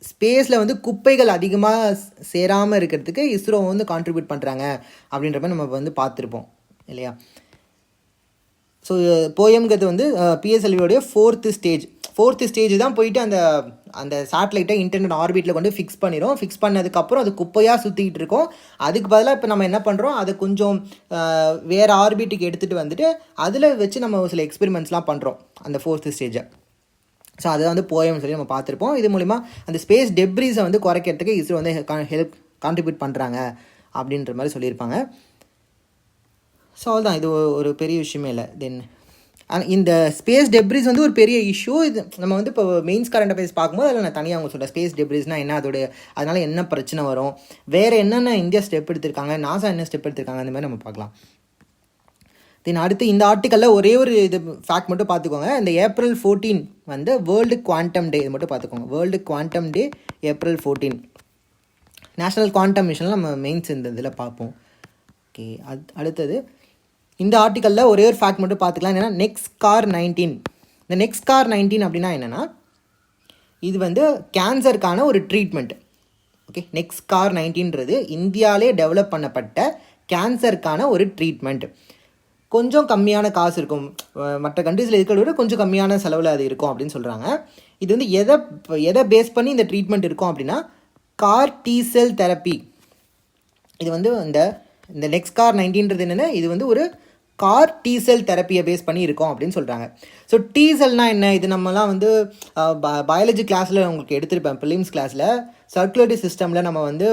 ஸ்பேஸில் வந்து குப்பைகள் அதிகமாக சேராமல் இருக்கிறதுக்கு இஸ்ரோ வந்து கான்ட்ரிபியூட் பண்ணுறாங்க அப்படின்ற மாதிரி நம்ம வந்து பார்த்துருப்போம் இல்லையா. ஸோ போயம்ங்கிறது வந்து பிஎஸ்எல்வியோடைய ஃபோர்த்து ஸ்டேஜ் தான் போயிட்டு அந்த சேட்டலைட்டை இன்டர்நெட் ஆர்பிட்டில் கொண்டு ஃபிக்ஸ் பண்ணிடும். ஃபிக்ஸ் பண்ணதுக்கப்புறம் அது குப்பையாக சுற்றிக்கிட்டு இருக்கோம். அதுக்கு பதிலாக இப்போ நம்ம என்ன பண்ணுறோம், அதை கொஞ்சம் வேறு ஆர்பிட்டுக்கு எடுத்துகிட்டு வந்துட்டு அதில் வச்சு நம்ம சில எக்ஸ்பெரிமெண்ட்ஸ்லாம் பண்ணுறோம் அந்த ஃபோர்த்து ஸ்டேஜை. ஸோ அதை வந்து போயம்னு சொல்லி நம்ம பார்த்துருப்போம். இது மூலிமா அந்த ஸ்பேஸ் டெப்ரிஸை வந்து குறைக்கிறதுக்கு இஸ்ரோ வந்து கான்ட்ரிபியூட் பண்ணுறாங்க அப்படின்ற மாதிரி சொல்லியிருப்பாங்க. ஸோ அதுதான், இது ஒரு பெரிய விஷயமே இல்லை. தென் இந்த ஸ்பேஸ் டெப்ரிஸ் வந்து ஒரு பெரிய இஷ்யூ. இது நம்ம வந்து இப்போ மெயின்ஸ் கரண்ட் அஃபேர்ஸ் பார்க்கும்போது அதில் நான் தனியாக அவங்க சொல்கிறேன் ஸ்பேஸ் டெப்ரிஸ்னால் என்ன, அதனால் என்ன பிரச்சனை வரும், வேறு என்னென்ன இந்தியா ஸ்டெப் எடுத்திருக்காங்க, நாசா என்ன ஸ்டெப் எடுத்திருக்காங்க, அந்த மாதிரி நம்ம பார்க்கலாம். தென் அடுத்து இந்த ஆர்டிக்கலில் ஒரே ஒரு இது ஃபேக்ட் மட்டும் பார்த்துக்கோங்க. இந்த April 14 வந்து வேர்ல்டு குவாண்டம் டே, இது மட்டும் பார்த்துக்கோங்க. வேர்ல்டு குவாண்டம் டே April 14. நேஷ்னல் குவாண்டம் மிஷனில் நம்ம மெயின்ஸ் இந்த இதில் பார்ப்போம். ஓகே, அடுத்தது இந்த ஆர்டிக்கலில் ஒரே ஒரு ஃபேக்ட் மட்டும் பார்த்துக்கலாம். என்னென்னா நெக்ஸ்கார் 19. இந்த நெக்ஸ்கார் 19 அப்படின்னா என்னென்னா, இது வந்து கேன்சருக்கான ஒரு ட்ரீட்மெண்ட். ஓகே, நெக்ஸ்கார் 19ன்றது இந்தியாவிலே டெவலப் பண்ணப்பட்ட கேன்சருக்கான ஒரு ட்ரீட்மெண்ட். கொஞ்சம் கம்மியான காசு இருக்கும், மற்ற கண்ட்ரீஸில் இருக்கிறத விட கொஞ்சம் கம்மியான செலவில் அது இருக்கும் அப்படின்னு சொல்கிறாங்க. இது வந்து எதை பேஸ் பண்ணி இந்த ட்ரீட்மெண்ட் இருக்கும் அப்படின்னா, கார் T-செல் தெரப்பி. இது வந்து இந்த நெக்ஸ்கார் 19ன்றது என்னென்னா, இது வந்து ஒரு கார் T-செல் தெரப்பியை பேஸ் பண்ணி இருக்கும் அப்படின்னு சொல்கிறாங்க. ஸோ T-செல்னால் என்ன, இது நம்மலாம் வந்து பயாலஜி கிளாஸில் உங்களுக்கு எடுத்திருப்பேன், ப்ரிலிம்ஸ் கிளாஸில். சர்க்குலேட்டரி சிஸ்டமில் நம்ம வந்து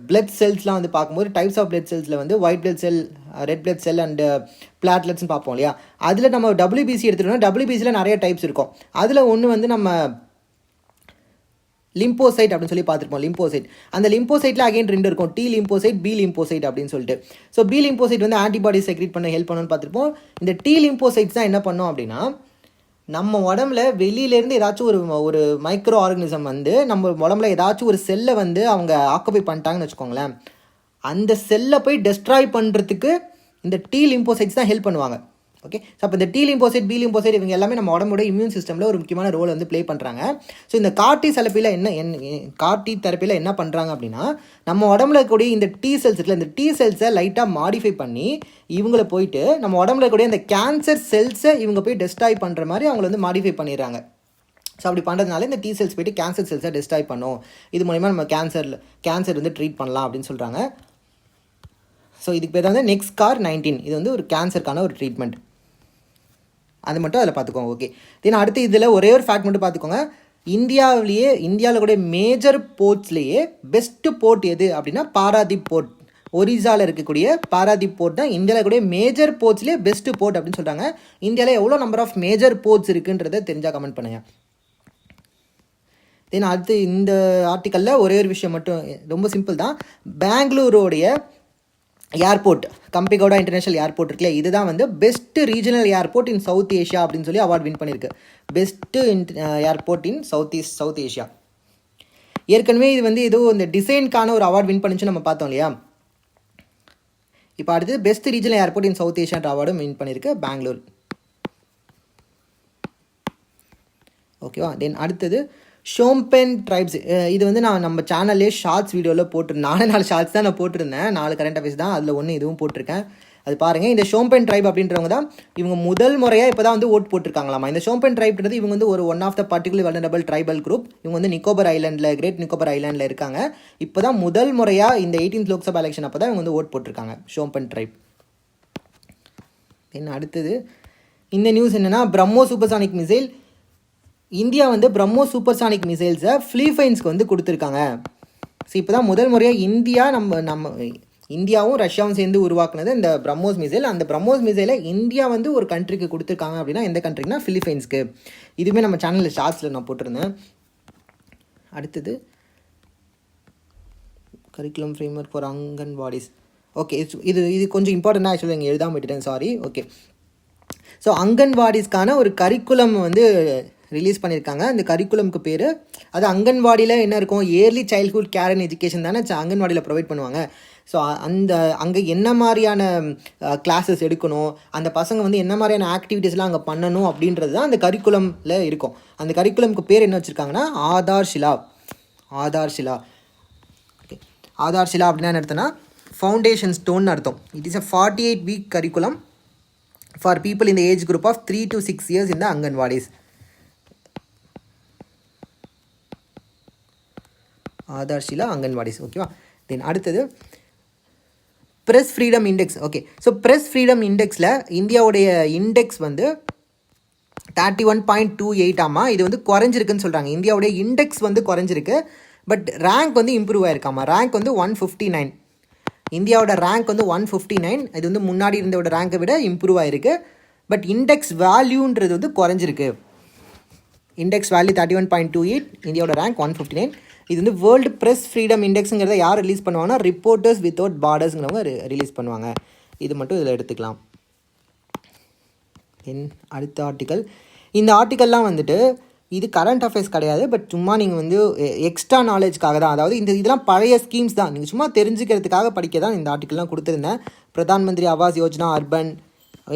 பிளட் செல்ஸ்லாம் வந்து பார்க்கும்போது டைப்ஸ் ஆஃப் பிளட் செல்ஸில் வந்து white blood cell, red blood cell and பிளாட்லெட்ஸ்னு பார்ப்போம் இல்லையா. அதில் நம்ம WBC எடுத்துகிட்டோம்னா WBCயில் நிறைய டைப்ஸ் இருக்கும். அதில் ஒன்று வந்து நம்ம லிம்போசைட் அப்படின்னு சொல்லி பார்த்துருப்போம். லிம்போசைட், அந்த லிம்போசைட்டில் அகைன் 2 இருக்கும், T லிம்போசைட், B லிம்போசைட் அப்படின்னு சொல்லிட்டு. ஸோ B லிம்போசைட் வந்து ஆன்டிபாடி செக்ரேட் பண்ண ஹெல்ப் பண்ணணும்னு பார்த்துருப்போம். இந்த T லிம்போசைட்ஸ் தான் என்ன பண்ணோம் அப்படின்னா, நம்ம உடம்புல வெளியிலேருந்து ஏதாச்சும் ஒரு மைக்ரோ ஆர்கனிசம் வந்து நம்ம உடம்புல ஏதாச்சும் ஒரு செல்லை வந்து அவங்க ஆக்குபை பண்ணிட்டாங்கன்னு வச்சுக்கோங்களேன், அந்த செல்லை போய் டெஸ்ட்ராய் பண்ணுறதுக்கு இந்த T லிம்போசைட்ஸ் தான் ஹெல்ப் பண்ணுவாங்க. ஓகே, ஸோ அப்போ இந்த T லிம்போசைட், B லிம்போசைட் இவங்க எல்லாமே நம்ம உடம்போட இம்யூன் சிஸ்டமில் ஒரு முக்கியமான ரோல் வந்து ப்ளே பண்ணுறாங்க. ஸோ இந்த கார்டி தெரப்பியில் என்ன பண்ணுறாங்க அப்படின்னா, நம்ம உடம்புல இருக்கக்கூடிய இந்த T செல்ஸ் இருக்குல்ல, இந்த T செல்ஸை லைட்டாக மாடிஃபை பண்ணி இவங்களை போயிட்டு நம்ம உடம்புல இருக்கக்கூடிய இந்த கேன்சர் செல்ஸை இவங்க போய் டெஸ்ட்ராய் பண்ணுற மாதிரி அவங்கள வந்து மாடிஃபை பண்ணிடுறாங்க. ஸோ அப்படி பண்ணுறதுனால இந்த T செல்ஸ் போயிட்டு கேன்சர் செல்ஸை டெஸ்ட்ராய் பண்ணும். இது மூலிமா நம்ம கேன்சர் வந்து ட்ரீட் பண்ணலாம் அப்படின்னு சொல்கிறாங்க. ஸோ இதுக்கு பேர் வந்து நெக்ஸ்கார் 19. இது வந்து ஒரு கேன்சருக்கான ஒரு ட்ரீட்மெண்ட். அது மட்டும் அதில் பார்த்துக்கோங்க. ஓகே, தென் அடுத்து இதில் ஒரே ஒரு ஃபேக்ட் மட்டும் பார்த்துக்கோங்க. இந்தியாவில் கூட மேஜர் போர்ட்ஸ்லேயே பெஸ்ட்டு போர்ட் எது அப்படின்னா பாராதீப் போர்ட். ஒரிசாவில் இருக்கக்கூடிய பாராதீப் போர்ட் தான் இந்தியாவில் கூட மேஜர் போர்ட்ஸ்லேயே பெஸ்ட்டு போர்ட் அப்படின்னு சொல்கிறாங்க. இந்தியாவில் எவ்வளோ நம்பர் ஆஃப் மேஜர் போர்ட்ஸ் இருக்குன்றதை தெரிஞ்சால் கமெண்ட் பண்ணுங்கள். தென் அடுத்து இந்த ஆர்டிக்கலில் ஒரே ஒரு விஷயம் மட்டும், ரொம்ப சிம்பிள் தான். பெங்களூரோடைய ஏர்போர்ட், கம்பிகவுடா இன்டர்நேஷனல் ஏர்போர்ட் இருக்குல்ல, இதுதான் வந்து best regional airport in South Asia அப்படின்னு சொல்லி அவார்ட் வின் பண்ணியிருக்கு. Best airport in South Asia. ஏற்கனவே இது வந்து ஏதோ இந்த டிசைனுக்கான ஒரு அவார்ட் வின் பண்ணிச்சு நம்ம பார்த்தோம் இல்லையா. இப்போ அடுத்தது best regional airport in South ஏஷியான்ற அவார்டும் win பண்ணியிருக்கு பெங்களூர். ஓகேவா, தென் அடுத்தது ஷோம்பென் ட்ரைப்ஸ். இது வந்து நம்ம சேனல்லே ஷார்ட்ஸ் வீடியோவில் போட்டிருந்தேன். 4 ஷார்ட்ஸ் தான் நான் போட்டிருந்தேன், 4 கரண்ட் அஃபேர்ஸ் தான், அதில் ஒன்று இதுவும் போட்டிருக்கேன். அது பாருங்கள். இந்த ஷோம்பென் ட்ரைப் அப்படின்றவங்க தான் இவங்க முதல் முறையாக இப்போ தான் வந்து ஓட் போட்டிருக்காங்களாமா. இந்த ஷோம்பென் ட்ரைப்ன்றது இவங்க வந்து one of the particular vulnerable tribal group. இவங்க வந்து கிரேட் நிக்கோபர் ஐலாண்டில் இருக்காங்க. இப்போ தான் முதல் முறையாக இந்த 18th லோக்சபா எலெக்ஷன் அப்போ தான் இவங்க வந்து ஓட் போட்டிருக்காங்க, ஷோம்பென் ட்ரைப். என்ன அடுத்தது இந்த நியூஸ் என்னென்னா, பிரம்மோஸ் சூப்பர்சானிக் மிசைல், இந்தியா வந்து பிரம்மோஸ் சூப்பர்சானிக் மிசைல்ஸை ஃபிலிப்பைன்ஸ்க்கு வந்து கொடுத்துருக்காங்க. ஸோ இப்போ தான் முதல் முறையாக இந்தியாவும் ரஷ்யாவும் சேர்ந்து உருவாக்குனது இந்த பிரம்மோஸ் மிசைல். அந்த பிரம்மோஸ் மிசைலை இந்தியா வந்து ஒரு கண்ட்ரிக்கு கொடுத்துருக்காங்க அப்படின்னா எந்த கண்ட்ரிக்குனா ஃபிலிப்பைன்ஸ்க்கு. இதுவுமே நம்ம சேனலில் ஷார்ட்ஸில் நான் போட்டிருந்தேன். அடுத்தது curriculum framework for anganwadis. Okay, இது கொஞ்சம் இம்பார்ட்டண்ட்டாக ஆக்சுவலாக இங்கே எழுதாமல் விட்டுட்டேன், சாரி. ஓகே, ஸோ அங்கன்வாடிஸ்க்கான ஒரு கரிக்குலம் வந்து ரிலீஸ் பண்ணியிருக்காங்க. அந்த கரிக்குலம்க்கு பேர் அது அங்கன்வாடியில் என்ன இருக்கும், early childhood care and education தானே அங்கன்வாடியில் ப்ரொவைட் பண்ணுவாங்க. ஸோ அங்கே என்ன மாதிரியான கிளாஸஸ் எடுக்கணும், அந்த பசங்க வந்து என்ன மாதிரியான ஆக்டிவிட்டீஸ்லாம் அங்கே பண்ணணும் அப்படின்றது தான் அந்த கரிக்குலமில் இருக்கும். அந்த கரிக்குலம்க்கு பேர் என்ன வச்சுருக்காங்கன்னா ஆதார்ஷிலா. ஓகே, ஆதார்ஷிலா அப்படின்னா என்ன அர்த்தம்னா ஃபவுண்டேஷன் ஸ்டோன் அர்த்தம். It is a 48 week curriculum for people in the age group of 3 to 6 years in the Anganwadis. Aadharshila anganwadis. ஓகேவா. தென் அடுத்தது press freedom index. Okay, so press freedom இண்டெக்ஸில் இந்தியாவுடைய இண்டெக்ஸ் வந்து 31.28 ஆமாம். இது வந்து குறைஞ்சிருக்குன்னு சொல்கிறாங்க. இந்தியாவுடைய இண்டெக்ஸ் வந்து குறைஞ்சிருக்கு, பட் ரேங்க் வந்து இம்ப்ரூவ் ஆயிருக்காமா. ரேங்க் வந்து 159. இந்தியாவோட ரேங்க் வந்து 159. இது வந்து முன்னாடி இருந்தோட ரேங்கை விட இம்ப்ரூவ் ஆகிருக்கு. பட் இண்டெக்ஸ் வேல்யூன்றது வந்து குறைஞ்சிருக்கு. இண்டெக்ஸ் வேல்யூ 31.28, இந்தியாவோட ரேங்க் 159. இது வந்து வேர்ல்டு ப்ரெஸ் ஃப்ரீடம் இண்டெக்ஸுங்கிறத யார் ரிலீஸ் பண்ணுவாங்கன்னா ரிப்போர்ட்டர்ஸ் வித்தவுட் பார்டர்ஸுங்கிறவங்க ரிலீஸ் பண்ணுவாங்க. இது மட்டும் இதில் எடுத்துக்கலாம். அடுத்த ஆர்டிக்கல். இந்த ஆர்டிக்கல்லாம் வந்துட்டு இது கரண்ட் அஃபேர்ஸ் கிடையாது, பட் சும்மா நீங்கள் வந்து எக்ஸ்ட்ரா நாலேஜ்க்காக தான். அதாவது இதெல்லாம் பழைய ஸ்கீம்ஸ் தான், நீங்கள் சும்மா தெரிஞ்சுக்கிறதுக்காக படிக்க தான் இந்த ஆர்டிக்கல்லாம் கொடுத்துருந்தேன். பிரதான் மந்திரி ஆவாஸ் யோஜனா, அர்பன்,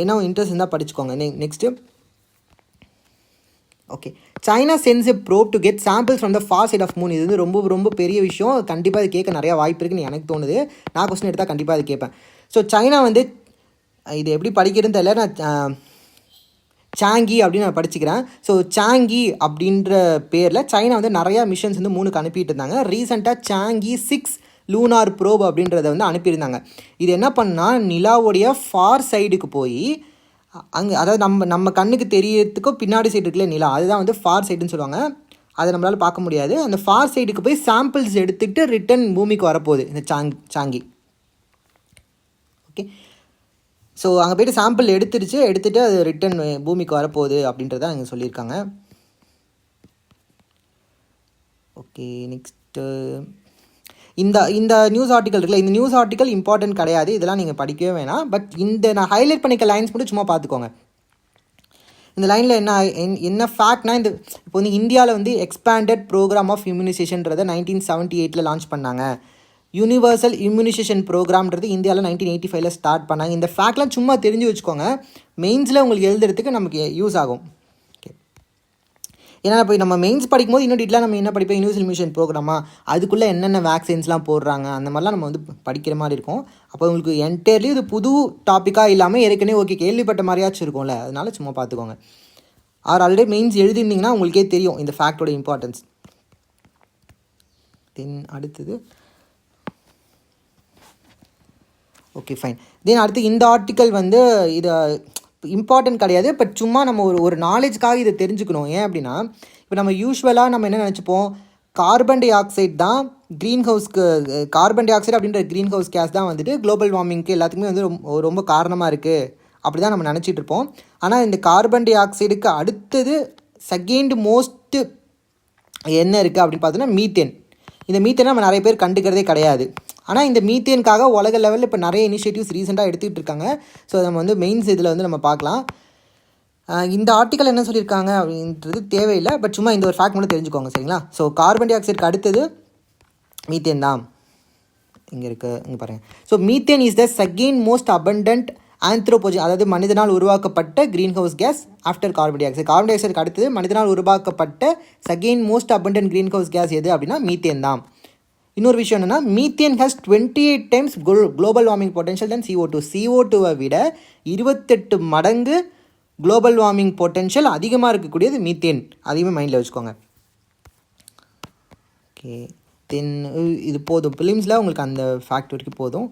ஏன்னா இன்ட்ரெஸ்ட் இருந்தால் படிச்சுக்கோங்க. Next, okay, China sends a probe to get samples from the far side of moon. இது வந்து ரொம்ப ரொம்ப பெரிய விஷயம். கண்டிப்பாக இது கேட்க நிறையா வாய்ப்பு இருக்குன்னு எனக்கு தோணுது. நான் கொஸ்டின் எடுத்தால் கண்டிப்பாக அது கேட்பேன். ஸோ சைனா வந்து இது எப்படி படிக்கிறதுன்னு தெரியல, நான் சாங்கி அப்படின்னு நான் படிச்சுக்கிறேன். ஸோ சாங்கி அப்படின்ற பேரில் சைனா வந்து நிறையா மிஷன்ஸ் வந்து 3க்கு அனுப்பிட்டு இருந்தாங்க. ரீசெண்டாக சாங்கி 6 லூனார் ப்ரோப் அப்படின்றத வந்து அனுப்பியிருந்தாங்க. இது என்ன பண்ணால் நிலாவுடைய ஃபார் சைடுக்கு போய் அங்கே, அதாவது நம்ம கண்ணுக்கு தெரியறதுக்கோ பின்னாடி சைடு இருக்குல்ல நிலா, அதுதான் வந்து ஃபார் சைடுன்னு சொல்லுவாங்க. அதை நம்மளால் பார்க்க முடியாது. அந்த ஃபார் சைடுக்கு போய் சாம்பிள்ஸ் எடுத்துக்கிட்டு ரிட்டன் பூமிக்கு வரப்போகுது இந்த சாங்கி. ஓகே, ஸோ அங்கே போய்ட்டு சாம்பிள் எடுத்துகிட்டு அது ரிட்டன் பூமிக்கு வரப்போகுது அப்படின்றத அங்கே சொல்லியிருக்காங்க. ஓகே, நெக்ஸ்ட்டு இந்த நியூஸ் ஆர்டிக்கல் இருக்குல்ல, இந்த நியூஸ் ஆர்டிக்கல் இம்பார்ட்டன்ட் கிடையாது, இதெல்லாம் நீங்கள் படிக்கவே வேணாம். பட் நான் ஹைலைட் பண்ணிக்க லைன்ஸ் மட்டும் சும்மா பார்த்துக்கோங்க. இந்த லைனில் என்ன ஃபேக்ட்னா, இப்போ வந்து இந்தியாவில் வந்து எக்ஸ்பேண்டட் ப்ரோக்ராம் ஆஃப் இம்யூனைசேஷன்றதை 1978 லான்ச் பண்ணாங்க. யூனிவர்சல் இம்யூனைசேஷன் ப்ரோக்ராம்ன்றது இந்தியாவில் 1985 ஸ்டார்ட் பண்ணாங்க. இந்த ஃபேக்ட்லாம் சும்மா தெரிஞ்சு வச்சுக்கோங்க, மெயின்ஸில் உங்களுக்கு எழுதுறதுக்கு நமக்கு யூஸ் ஆகும். ஓகே, ஏன்னா இப்போ நம்ம மெயின்ஸ் படிக்கும்போது இன்னும் டீட்டெயிலாக நம்ம என்ன படிப்போம், யூனிவர்சல் இம்யூனைசேஷன் ப்ரோக்ராமா, அதுக்குள்ளே என்னென்ன வேக்சின்ஸ்லாம் போடுறாங்க, அந்த மாதிரிலாம் நம்ம வந்து படிக்கிற மாதிரி இருக்கும். அப்போ உங்களுக்கு என்டையர்லி இது புது டாப்பிக்காக இல்லாமல் ஏற்கனவே ஓகே கேள்விப்பட்ட மாதிரியாச்சும் இருக்கும்ல, அதனால சும்மா பார்த்துக்கோங்க. ஆல்ரெடி மெயின்ஸ் எழுதிருந்தீங்கன்னா உங்களுக்கே தெரியும் இந்த ஃபேக்டோட இம்பார்ட்டன்ஸ். தென் அடுத்தது, ஓகே ஃபைன். தென் அடுத்து இந்த ஆர்டிக்கல் வந்து இது இம்பார்ட்டன்ட் கிடையாது, பட் சும்மா நம்ம ஒரு நாலேஜ்க்காக இதை தெரிஞ்சுக்கணும். ஏன் அப்படின்னா, இப்போ நம்ம யூஸ்வலாக நம்ம என்ன நினச்சிப்போம், கார்பன் டை ஆக்சைடு தான் கார்பன் டை ஆக்சைடு அப்படின்ற க்ரீன் ஹவுஸ் கேஸ் தான் வந்துட்டு குளோபல் வார்மிங்க்கு எல்லாத்துக்குமே வந்து ரொம்ப காரணமாக இருக்குது அப்படி தான் நம்ம நினச்சிட்டு இருப்போம். ஆனால் இந்த கார்பன் டை ஆக்சைடுக்கு அடுத்தது செகண்ட் மோஸ்ட்டு என்ன இருக்குது அப்படின்னு பார்த்தோன்னா மீத்தேன். இந்த மீத்தேனை நம்ம நிறைய பேர் கண்டுக்கிறதே கிடையாது. ஆனால் இந்த மீத்தேனுக்காக உலக லெவலில் இப்போ நிறைய இனிஷியேட்டிவ்ஸ் ரீசெண்டாக எடுத்துகிட்டு இருக்காங்க. ஸோ நம்ம வந்து மெயின்ஸ் இதில் வந்து நம்ம பார்க்கலாம். இந்த ஆர்டிக்கல் என்ன சொல்லியிருக்காங்க அப்படின்றது தேவையில்லை, பட் சும்மா இந்த ஒரு ஃபேக்ட் மட்டும் தெரிஞ்சுக்கோங்க, சரிங்களா. ஸோ கார்பன் டை ஆக்சைடுக்கு அடுத்தது மீத்தேன் தான். இங்கே பாருங்கள். So methane is the second most abundant anthropogenic, அதாவது மனிதனால் உருவாக்கப்பட்ட greenhouse gas after carbon dioxide. Carbon டை ஆக்சைடுக்கு அடுத்தது மனிதனால் உருவாக்கப்பட்ட second most abundant greenhouse gas எது அப்படின்னா மீத்தேன் தான். இன்னொரு விஷயம் என்னென்னா, methane has 28 times global warming potential than CO2. CO2வை விட 28 மடங்கு குளோபல் வார்மிங் பொட்டன்ஷியல் அதிகமாக இருக்கக்கூடியது மீத்தேன். அதையுமே மைண்டில் வச்சுக்கோங்க. ஓகே, தென் இது போதும், ஃபிலிம்ஸில் உங்களுக்கு அந்த ஃபேக்ட் வரைக்கும் போதும்.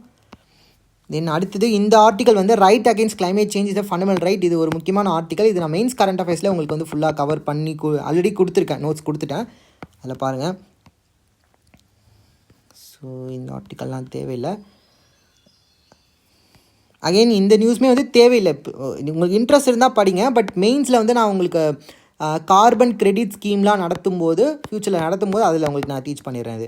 தென் அடுத்தது இந்த ஆர்டிக்கல் வந்து right against climate change is fundamental right. இது ஒரு முக்கியமான ஆர்டிக்கல். இது நான் மெயின்ஸ் கரண்ட் அஃபேர்ஸில் உங்களுக்கு வந்து ஃபுல்லாக கவர் பண்ணி ஆல்ரெடி கொடுத்துருக்கேன், நோட்ஸ் கொடுத்துட்டேன், அதில் பாருங்கள். ஸோ இந்த ஆர்டிக்கல்லாம் தேவையில்லை. அகைன் இந்த நியூஸுமே வந்து தேவையில்லை. உங்களுக்கு இன்ட்ரெஸ்ட் இருந்தால் படிங்க. பட் மெயின்ஸில் வந்து நான் உங்களுக்கு கார்பன் கிரெடிட் ஸ்கீம்லாம் நடத்தும்போது ஃப்யூச்சரில் நடத்தும்போது அதில் உங்களுக்கு நான் டீச் பண்ணிடுறேன் இது.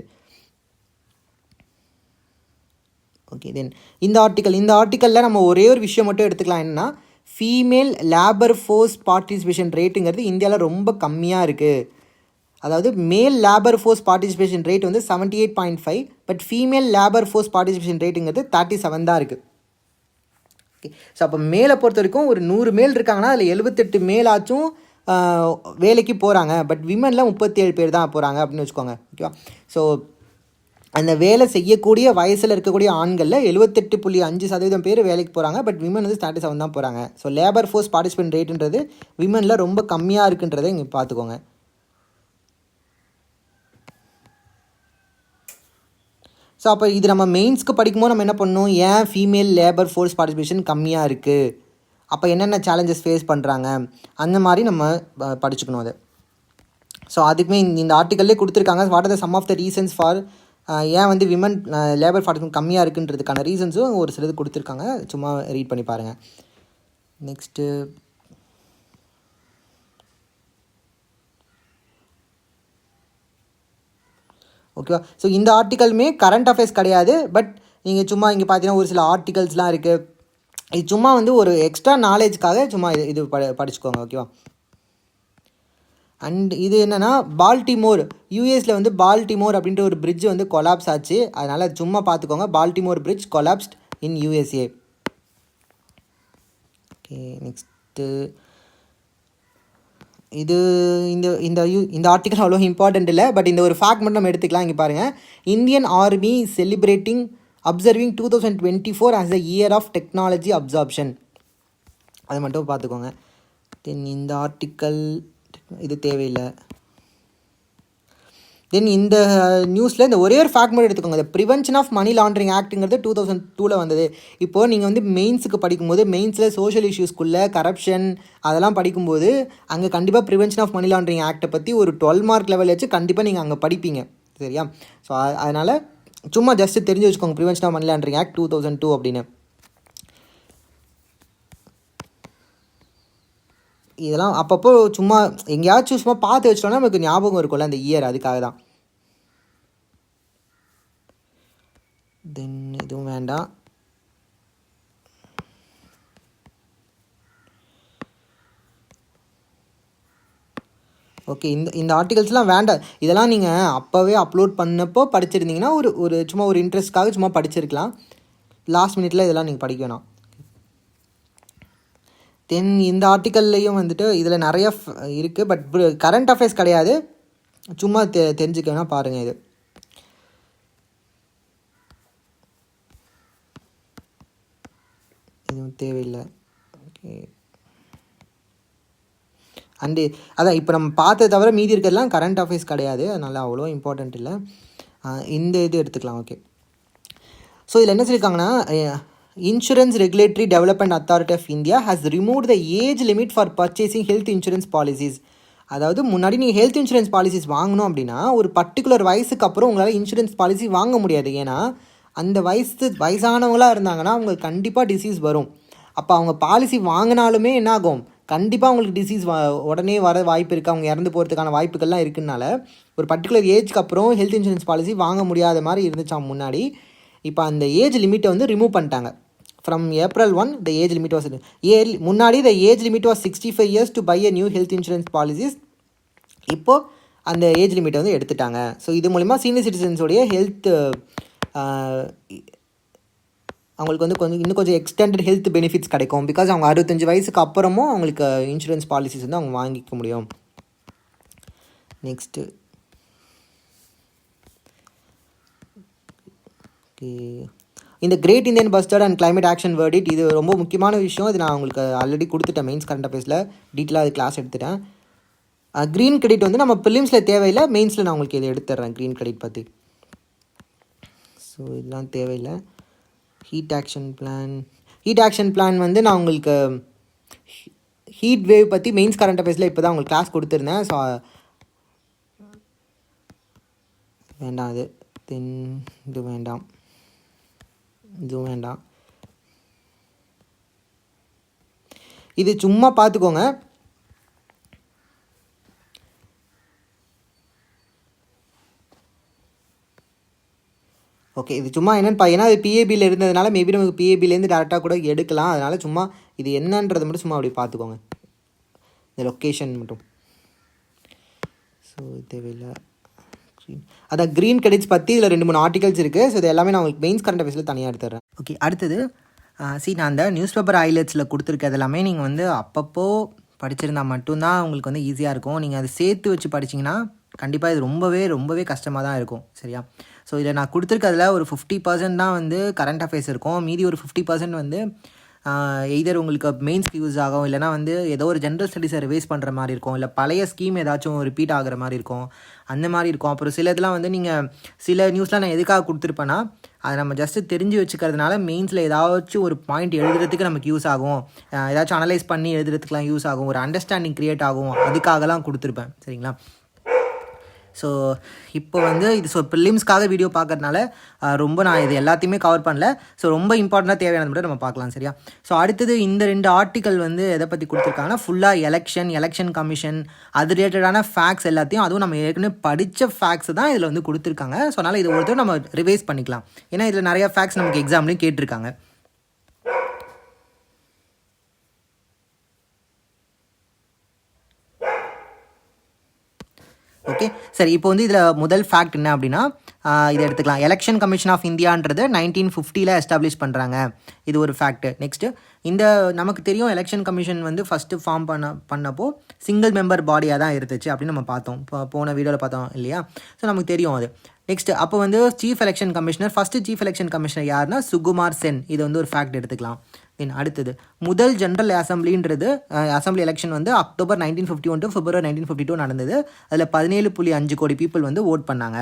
ஓகே, தென் இந்த ஆர்டிக்கலில் நம்ம ஒரே ஒரு விஷயம் மட்டும் எடுத்துக்கலாம். என்னென்னா, ஃபீமேல் லேபர் ஃபோர்ஸ் பார்ட்டிசிபேஷன் ரேட்டுங்கிறது இந்தியாவில் ரொம்ப கம்மியாக இருக்குது. அதாவது மேல் லேபர் ஃபோர்ஸ் பார்ட்டிசிபேஷன் ரேட் வந்து 78.5, but female labour force participation ரேட்டுங்கிறது 37 தான் இருக்குது. ஓகே, ஸோ அப்போ மேலே பொறுத்த வரைக்கும் ஒரு 100 மேல் இருக்காங்கன்னா அதில் 78 மேலாச்சும் வேலைக்கு போகிறாங்க. பட் விமனில் 37 பேர் தான் போகிறாங்க அப்படின்னு வச்சுக்கோங்க. ஓகேவா? ஸோ அந்த வேலை செய்யக்கூடிய வயசில் இருக்கக்கூடிய ஆண்களில் 78.5% பேர் வேலைக்கு போகிறாங்க. பட் விமன் வந்து 37 தான் போகிறாங்க. ஸோ லேபர் ஃபோர்ஸ் பார்ட்டிசிபேட் ரேட்டுன்றது விமனில் ரொம்ப கம்மியாக இருக்குன்றதை இங்கே பார்த்துக்கோங்க. ஸோ அப்போ இது நம்ம மெயின்ஸ்க்கு படிக்கும்போது நம்ம என்ன பண்ணணும், ஏன் ஃபீமேல் லேபர் ஃபோர்ஸ் பார்ட்டிசிபேஷன் கம்மியாக இருக்குது, அப்போ என்னென்ன சேலஞ்சஸ் ஃபேஸ் பண்ணுறாங்க, அந்த மாதிரி நம்ம படிச்சுக்கணும் அது. ஸோ அதுக்குமே இந்த ஆர்டிக்கல்லே கொடுத்துருக்காங்க. What are the some of the reasons for ஏன் வந்து விமன் லேபர் பார்ட்டிசிபேஷன் கம்மியாக இருக்குன்றதுக்கான ரீசன்ஸும் ஒரு சிலது கொடுத்துருக்காங்க. சும்மா ரீட் பண்ணி பாருங்கள். நெக்ஸ்ட்டு ஓகேவா? ஸோ இந்த ஆர்டிக்கலுமே கரண்ட் அஃபேர்ஸ் கிடையாது. பட் நீங்கள் சும்மா இங்கே பார்த்தீங்கன்னா ஒரு சில ஆர்டிகல்ஸ்லாம் இருக்குது. இது சும்மா வந்து ஒரு எக்ஸ்ட்ரா நாலேஜ்க்காக சும்மா இது படிச்சுக்கோங்க. ஓகேவா? அண்ட் இது என்னென்னா, பால்டிமோர் யூஎஸில் வந்து பால்டிமோர் அப்படின்ட்டு ஒரு பிரிட்ஜ் வந்து கொலாப்ஸ் ஆச்சு. அதனால் சும்மா பார்த்துக்கோங்க, Baltimore bridge collapsed in USA. Okay, next இது இந்த ஆர்டிக்கல் அவ்வளோ இம்பார்ட்டண்ட் இல்லை. பட் இந்த ஒரு ஃபேக்ட் மட்டும் நம்ம எடுத்துக்கலாம். இங்கே பாருங்கள், Indian army celebrating observing 2024 as the year of technology absorption. அதை மட்டும் பார்த்துக்கோங்க. தென் இந்த ஆர்டிக்கல் இது தேவையில்லை. தென் இந்த நியூஸில் இந்த ஒரே ஒரு ஃபேக்ட் மட்டும் எடுத்துக்கோங்க. இந்த ப்ரிவென்ஷன் ஆஃப் மணி லாண்ட்ரிங் ஆக்ட்டுங்கிறது 2002 வந்தது. இப்போது நீங்கள் வந்து மெயின்ஸுக்கு படிக்கும்போது மெயின்ஸில் சோஷியல் இஷ்யூஸ்க்குள்ளே கரப்ஷன் அதெல்லாம் படிக்கும்போது அங்கே கண்டிப்பாக ப்ரிவென்ஷன் ஆஃப் மணி லாண்ட்ரிங் ஆக்ட்டை பற்றி ஒரு 12 மார்க் லெவல் வச்சு கண்டிப்பாக நீங்கள் அங்கே படிப்பீங்க. சரியா? ஸோ அதனால் சும்மா ஜஸ்ட்டு தெரிஞ்சு வச்சுக்கோங்க, prevention of money laundering act 2002 அப்படின்னு. இதெல்லாம் அப்பப்போ சும்மா எங்கேயாச்சும் சும்மா பார்த்து வச்சிட்டோன்னா நமக்கு ஞாபகம் இருக்கும்ல அந்த இயர், அதுக்காக தான். தென் இதுவும் வேண்டாம். ஓகே, இந்த ஆர்டிகல்ஸ்லாம் வேண்டாம். இதெல்லாம் நீங்கள் அப்போவே அப்லோட் பண்ணப்போ படிச்சிருந்தீங்கன்னா ஒரு சும்மா ஒரு இன்ட்ரெஸ்ட்காக சும்மா படிச்சிருக்கலாம். லாஸ்ட் மினிட்ல இதெல்லாம் நீங்கள் படிக்க வேணாம். தென் இந்த ஆர்டிக்கல்லையும் வந்துட்டு இதில் நிறைய இருக்குது. பட் கரண்ட் அஃபேர்ஸ் கிடையாது, சும்மா தெரிஞ்சுக்க வேணால் பாருங்கள். இது இதுவும் தேவையில்லை. ஓகே, அண்டு அதான் இப்போ நம்ம பார்த்தது தவிர மீதி இருக்கிறதுலாம் கரண்ட் அஃபேர்ஸ் கிடையாது, அதனால் அவ்வளோ இம்பார்ட்டண்ட் இல்லை. இந்த இது எடுத்துக்கலாம். ஓகே, ஸோ இதில் என்ன சொல்லியிருக்காங்கன்னா, insurance regulatory development authority of India has remove the age limit for purchasing health insurance policies. அதாவது முன்னாடி நீங்கள் ஹெல்த் இன்சூரன்ஸ் பாலிசிஸ் வாங்கணும் அப்படின்னா ஒரு பர்டிகுலர் வயசுக்கு அப்புறம் உங்களால் இன்சூரன்ஸ் பாலிசி வாங்க முடியாது. ஏன்னா அந்த வயசானவங்களாக இருந்தாங்கன்னா அவங்களுக்கு கண்டிப்பாக டிசீஸ் வரும். அப்போ அவங்க பாலிசி வாங்கினாலுமே என்ன ஆகும், கண்டிப்பாக அவங்களுக்கு டிசீஸ் உடனே வர வாய்ப்பு இருக்குது, அவங்க இறந்து போகிறதுக்கான வாய்ப்புகள்லாம் இருக்குனால ஒரு பர்டிகுலர் ஏஜ்க்கு அப்புறம் ஹெல்த் இன்சூரன்ஸ் பாலிசி வாங்க முடியாத மாதிரி இருந்துச்சா முன்னாடி. இப்போ அந்த ஏஜ் லிமிட்டை வந்து ரிமூவ் பண்ணிட்டாங்க. From April 1, the age limit was முன்னாடி the age limit was 65 years to buy a new health insurance policies. இப்போது அந்த ஏஜ் லிமிட்டை வந்து எடுத்துட்டாங்க. ஸோ இது மூலிமா சீனியர் சிட்டிசன்ஸோடைய ஹெல்த் அவங்களுக்கு வந்து இன்னும் கொஞ்சம் எக்ஸ்டெண்டட் ஹெல்த் பெனிஃபிட்ஸ் கிடைக்கும். பிகாஸ் அவங்க 65 வயசுக்கு அப்புறமும் அவங்களுக்கு இன்சூரன்ஸ் பாலிசிஸ் வந்து அவங்க வாங்கிக்க முடியும். நெக்ஸ்ட்டு ஓகே, இந்த great Indian bustard and climate action verdict இது ரொம்ப முக்கியமான விஷயம். இது நான் உங்களுக்கு ஆல்ரெடி கொடுத்துட்டேன் மெயின்ஸ் கரண்ட் அஃபேர்ஸில் டீட்டெயிலாக அது கிளாஸ் எடுத்துட்டேன். க்ரீன் கிரெடிட் வந்து நம்ம ப்ரிலிம்ஸில் தேவையில்லை, மெயின்ஸில் நான் உங்களுக்கு இதை எடுத்துடுறேன் க்ரீன் கிரெடிட் பற்றி. ஸோ இதெல்லாம் தேவையில்லை. ஹீட் ஆக்ஷன் பிளான் வந்து நான் உங்களுக்கு ஹீட் வேவ் பற்றி மெயின்ஸ் கரண்ட் அஃபேர்ஸில் இப்போ தான் உங்களுக்கு கிளாஸ் கொடுத்துருந்தேன். ஸோ வேண்டாம், அது தென் இது வேண்டாம், இதுவும் வேண்டாம். இது சும்மா பார்த்துக்கோங்க. ஓகே, இது சும்மா என்னென்னு ஏன்னா அது பிஏபியில் இருந்ததுனால மேபி நமக்கு பிஏபிலேருந்து டேரெக்டாக கூட எடுக்கலாம். அதனால் சும்மா இது என்னன்றது மட்டும் சும்மா அப்படி பார்த்துக்கோங்க, இந்த லொக்கேஷன் மட்டும். ஸோ தேவையில்லை அதான் க்ரீன் கிரெடிட்ஸ் பற்றி இதில் 2-3 ஆர்டிகல்ஸ் இருக்குது. ஸோ இது எல்லாமே நான் உங்களுக்கு மெயின்ஸ் கரண்ட் அஃபேர்ஸில் தனியாக எடுத்துடுறேன். ஓகே, அடுத்தது நான் அந்த நியூஸ் பேப்பர் ஹைலைட்ஸில் கொடுத்துருக்கிறது எல்லாமே நீங்கள் வந்து அப்பப்போ படிச்சிருந்தா மட்டும்தான் உங்களுக்கு வந்து ஈஸியாக இருக்கும். நீங்கள் அதை சேர்த்து வச்சு படிச்சிங்கன்னா கண்டிப்பாக இது ரொம்பவே கஷ்டமாக தான் இருக்கும். சரியா? ஸோ இதில் நான் கொடுத்துருக்கிறதுல ஒரு 50% தான் வந்து கரண்ட் அஃபேர்ஸ் இருக்கும். மீதி ஒரு 50% வந்து எய்தர் உங்களுக்கு மெயின்ஸ்க்கு யூஸ் ஆகும், இல்லைனா வந்து ஏதோ ஒரு ஜென்ரல் ஸ்டடீஸை ரிவைஸ் பண்ணுற மாதிரி இருக்கும், இல்லை பழைய ஸ்கீம் ஏதாச்சும் ரிப்பீட் ஆகிற மாதிரி இருக்கும், அந்த மாதிரி இருக்கும். அப்புறம் சில இதெல்லாம் வந்து நீங்கள் சில நியூஸ்லாம் நான் எதுக்காக கொடுத்துருப்பேன்னா அதை நம்ம ஜஸ்ட்டு தெரிஞ்சு வச்சுக்கிறதுனால மெயின்ஸில் ஏதாச்சும் ஒரு பாயிண்ட் எழுதுறதுக்கு நமக்கு யூஸ் ஆகும், ஏதாச்சும் அனலைஸ் பண்ணி எழுதுறதுக்குலாம் யூஸ் ஆகும், ஒரு அண்டர்ஸ்டாண்டிங் க்ரியேட் ஆகும், அதுக்காகலாம் கொடுத்துருப்பேன். சரிங்களா? ஸோ இப்போ வந்து இது ப்ரிலிம்ஸ்க்காக வீடியோ பார்க்கறதுனால ரொம்ப நான் இது எல்லாத்தையுமே கவர் பண்ணல. ஸோ ரொம்ப இம்பார்ட்டண்ட்டாக தேவையானது மட்டும் நம்ம பார்க்கலாம். சரியா? ஸோ அடுத்தது இந்த 2 ஆர்டிக்கல் வந்து எதை பற்றி கொடுத்துருக்காங்கன்னா ஃபுல்லாக எலெக்ஷன் கமிஷன் அது ரிலேட்டடான ஃபேக்ட்ஸ் எல்லாத்தையும், அதுவும் நம்ம ஏற்கனவே படித்த ஃபேக்ட்ஸ் தான் இதில் வந்து கொடுத்துருக்காங்க. ஸோ அதனால் இது ஒருத்தர் நம்ம ரிவைஸ் பண்ணிக்கலாம். ஏன்னா இதில் நிறைய ஃபேக்ட்ஸ் நமக்கு எக்ஸாம்லேயும் கேட்டிருக்காங்க. ஓகே, சரி. இப்போ வந்து இதில் முதல் ஃபேக்ட் என்ன அப்படின்னா இதை எடுத்துக்கலாம். எலெக்ஷன் கமிஷன் ஆஃப் இந்தியான்றது 1950 எஸ்டாப்ளிஷ் பண்ணுறாங்க. இது ஒரு ஃபேக்ட்டு. நெக்ஸ்ட்டு இந்த நமக்கு தெரியும் எலெக்ஷன் கமிஷன் வந்து ஃபஸ்ட்டு ஃபார்ம் பண்ணப்போ சிங்கிள் மெம்பர் பாடியாக தான் இருந்துச்சு அப்படின்னு நம்ம பார்த்தோம், போன வீடியோவில் பார்த்தோம் இல்லையா? ஸோ நமக்கு தெரியும் அது. நெக்ஸ்ட் அப்போ வந்து chief election commissioner, first chief election commissioner யாருன்னா சுகுமார் சென். இது வந்து ஒரு ஃபேக்ட் எடுத்துக்கலாம். தென் அடுத்தது முதல் ஜென்ரல் அசம்பிளின்றது அசம்பிளி எலெக்ஷன் வந்து அக்டோபர் 1951 டு பிப்ரவரி 1952 நடந்தது. அதில் 17.5 கோடி பீப்புள் வந்து ஓட் பண்ணாங்க.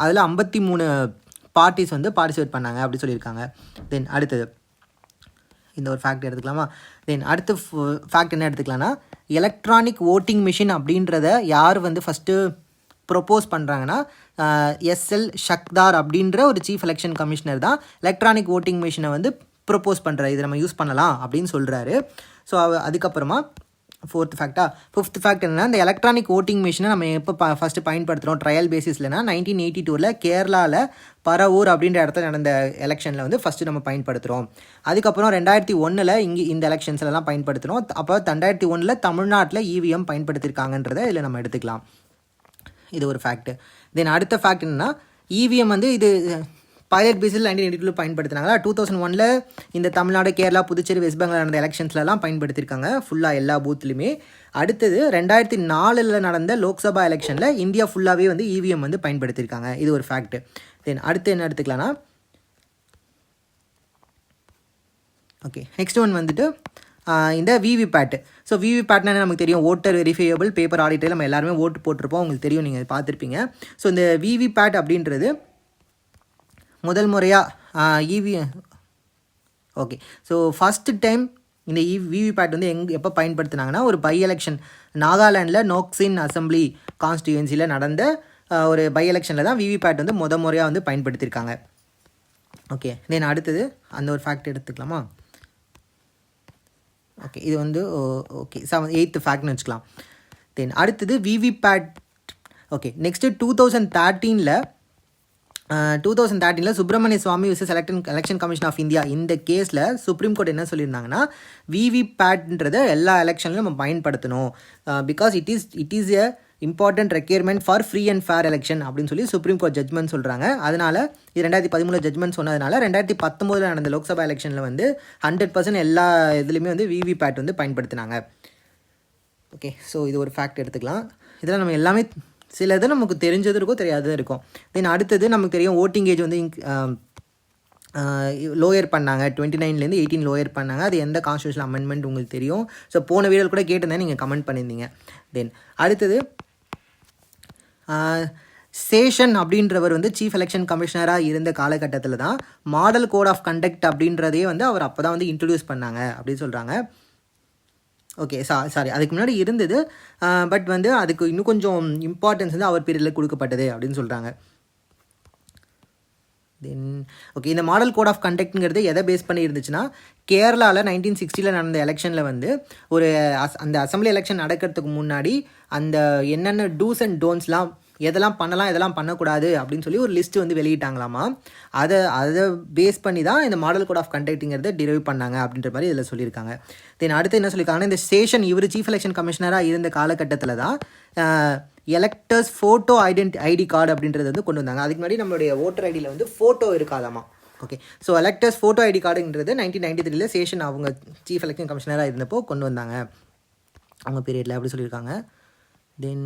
அதில் 53 பார்ட்டிஸ் வந்து பார்ட்டிசிபேட் பண்ணாங்க அப்படி சொல்லியிருக்காங்க. தென் அடுத்தது இந்த ஒரு ஃபேக்ட் எடுத்துக்கலாமா? தென் அடுத்த ஃபேக்ட் என்ன எடுத்துக்கலாம்னா எலக்ட்ரானிக் ஓட்டிங் மிஷின் அப்படின்றத யார் வந்து ஃபஸ்ட்டு ப்ரொப்போஸ் பண்ணுறாங்கன்னா எஸ்எல் ஷக்தார் அப்படின்ற ஒரு சீஃப் எலெக்ஷன் கமிஷனர் தான் எலக்ட்ரானிக் ஓட்டிங் மிஷினை வந்து ப்ரொப்போஸ் பண்ணுறாரு, இதை நம்ம யூஸ் பண்ணலாம் அப்படின்னு சொல்கிறாரு. ஸோ அதுக்கப்புறமா ஃபிஃப்த் ஃபேக்ட் என்னன்னா இந்த எலக்ட்ரானிக் ஓட்டிங் மிஷினை நம்ம எப்போ ஃபஸ்ட்டு பயன்படுத்துகிறோம் ட்ரையல் பேசிஸ்லனா 1982 கேரளாவில் பரவூர் அப்படின்ற இடத்துல நடந்த எலெக்ஷனில் வந்து ஃபஸ்ட்டு நம்ம பயன்படுத்துகிறோம். அதுக்கப்புறம் 2001 இங்கே இந்த எலெக்ஷன்ஸ்லாம் பயன்படுத்துகிறோம். அப்போ 2001 தமிழ்நாட்டில் இவிஎம் பயன்படுத்தியிருக்காங்கன்றதை இதில் நம்ம எடுத்துக்கலாம். இது ஒரு ஃபேக்ட்டு. தென் அடுத்த ஃபேக்ட் என்னன்னா இவிஎம் வந்து இது பைலட் பேசில் 1982 பயன்படுத்தினாங்களா. 2001 இந்த தமிழ்நாடு, கேரளா, புதுச்சேரி, வெஸ்ட் பெங்கால் நடந்த எலெக்ஷன்ஸ்லாம் பயன்படுத்தியிருக்காங்க ஃபுல்லாக எல்லா பூத்துலையுமே. அடுத்தது 2004 நடந்த லோக்சபா எலெக்ஷனில் இந்தியா ஃபுல்லாகவே வந்து இவிஎம் வந்து பயன்படுத்தியிருக்காங்க. இது ஒரு ஃபேக்ட்டு. தென் அடுத்து என்ன எடுத்துக்கலாம்னா ஓகே நெக்ஸ்ட் ஒன் வந்துட்டு இந்த விவிபேட். ஸோ விவிபேட்னா நமக்கு தெரியும் ஓட்டர் வெரிஃபையபிள் பேப்பர் ஆடிட்டர், நம்ம எல்லாருமே ஓட்டு போட்டிருப்போம், உங்களுக்கு தெரியும், நீங்கள் பார்த்துருப்பீங்க. ஸோ இந்த விவிபேட் அப்படின்றது முதல் முறையாக ஓகே ஸோ ஃபஸ்ட்டு டைம் இந்த விவிபேட் வந்து எப்போ பயன்படுத்தினாங்கன்னா ஒரு பை எலெக்ஷன் நாகாலாண்டில் நோக்சின் அசம்பிளி கான்ஸ்டியூன்சியில் நடந்த ஒரு பை எலெக்ஷனில் தான் விவிபேட் வந்து முறையாக வந்து பயன்படுத்தியிருக்காங்க. ஓகே தென் அடுத்தது அந்த ஒரு ஃபேக்ட் எடுத்துக்கலாமா? ஓகே இது வந்து ஓகே 8th ஃபேக்ட்னு வச்சுக்கலாம். தென் அடுத்தது VVPAT. Okay next 2013 Subramanian Swamy versus election commission of India இந்த கேஸில் சுப்ரீம் கோர்ட் என்ன சொல்லியிருந்தாங்கன்னா விவிபேட்ன்றதை எல்லா எலெக்ஷன்லையும் நம்ம பயன்படுத்தணும், because it is a important requirement for free and fair election அப்படின்னு சொல்லி சுப்ரீம் கோர்ட் ஜட்மெண்ட் சொல்கிறாங்க. அதனால் இது 2013 ஜட்மெண்ட் சொன்னதுனால 2019 நடந்த லோக்சபா எலெக்ஷனில் வந்து 100% எல்லா இதுலேயுமே வந்து விவிபேட் வந்து பயன்படுத்தினாங்க. ஓகே ஸோ இது ஒரு ஃபேக்ட் எடுத்துக்கலாம். இதெல்லாம் நம்ம எல்லாமே சில இது நமக்கு தெரிஞ்சது இருக்கும், தெரியாதது இருக்கும். தென் அடுத்தது நமக்கு தெரியும் ஓட்டிங் ஏஜ் வந்து லோயர் பண்ணாங்க, 29 18 லோயர் பண்ணாங்க. அது எந்த கான்ஸ்டியூஷனல் அமெண்ட்மெண்ட் உங்களுக்கு தெரியும். ஸோ போன வீடியோவில் கூட கேட்டிருந்தேன், நீங்கள் கமெண்ட் பண்ணியிருந்தீங்க. தென் அடுத்தது சேஷன் அப்படின்றவர் வந்து சீஃப் எலெக்ஷன் கமிஷனராக இருந்த காலகட்டத்தில் தான் மாடல் கோட் ஆஃப் கண்டக்ட் அப்படின்றதே வந்து அவர் அப்போ தான் வந்து இன்ட்ரடியூஸ் பண்ணாங்க அப்படின்னு சொல்கிறாங்க. ஓகே சாரி அதுக்கு முன்னாடி இருந்தது, பட் வந்து அதுக்கு இன்னும் கொஞ்சம் இம்பார்ட்டன்ஸ் வந்து அவர் பீரியடில் கொடுக்கப்பட்டது அப்படின்னு சொல்கிறாங்க. தென் ஓகே, இந்த மாடல் கோட் ஆஃப் கண்டக்ட்ங்கிறது எதை பேஸ் பண்ணி இருந்துச்சுன்னா, கேரளாவில் 1960 நடந்த எலெக்ஷனில் வந்து ஒரு அந்த அசம்பிளி எலெக்ஷன் நடக்கிறதுக்கு முன்னாடி அந்த என்னென்ன டூஸ் அண்ட் டோன்ட்ஸ்லாம் எதெல்லாம் பண்ணலாம் எதெல்லாம் பண்ணக்கூடாது அப்படின்னு சொல்லி ஒரு லிஸ்ட் வந்து வெளியிட்டாங்களாமா. அதை பேஸ் பண்ணி தான் இந்த மாடல் கோட் ஆஃப் கண்டக்ட்ங்கிறத டிரைவ் பண்ணாங்க அப்படின்ற மாதிரி இதில் சொல்லியிருக்காங்க. தென் அடுத்து என்ன சொல்லியிருக்காங்கன்னா, இந்த ஸ்டேஷன் இவர் சீஃப் எலெக்ஷன் கமிஷனராக இருந்த காலகட்டத்தில் தான் எலெக்டர்ஸ் ஃபோட்டோ ஐடி கார்டு அப்படின்றது வந்து கொண்டு வந்தாங்க. அதுக்கு முன்னாடி நம்மளுடைய ஓட்டர் ஐடியில் வந்து ஃபோட்டோ இருக்காதாமா. Okay, so electors photo ID கார்டுன்றது 1993 ஸ்டேஷன் அவங்க சீஃப் எலெக்ஷன் கமிஷனராக இருந்தப்போ கொண்டு வந்தாங்க அவங்க பீரியடில் அப்படி சொல்லியிருக்காங்க. தென்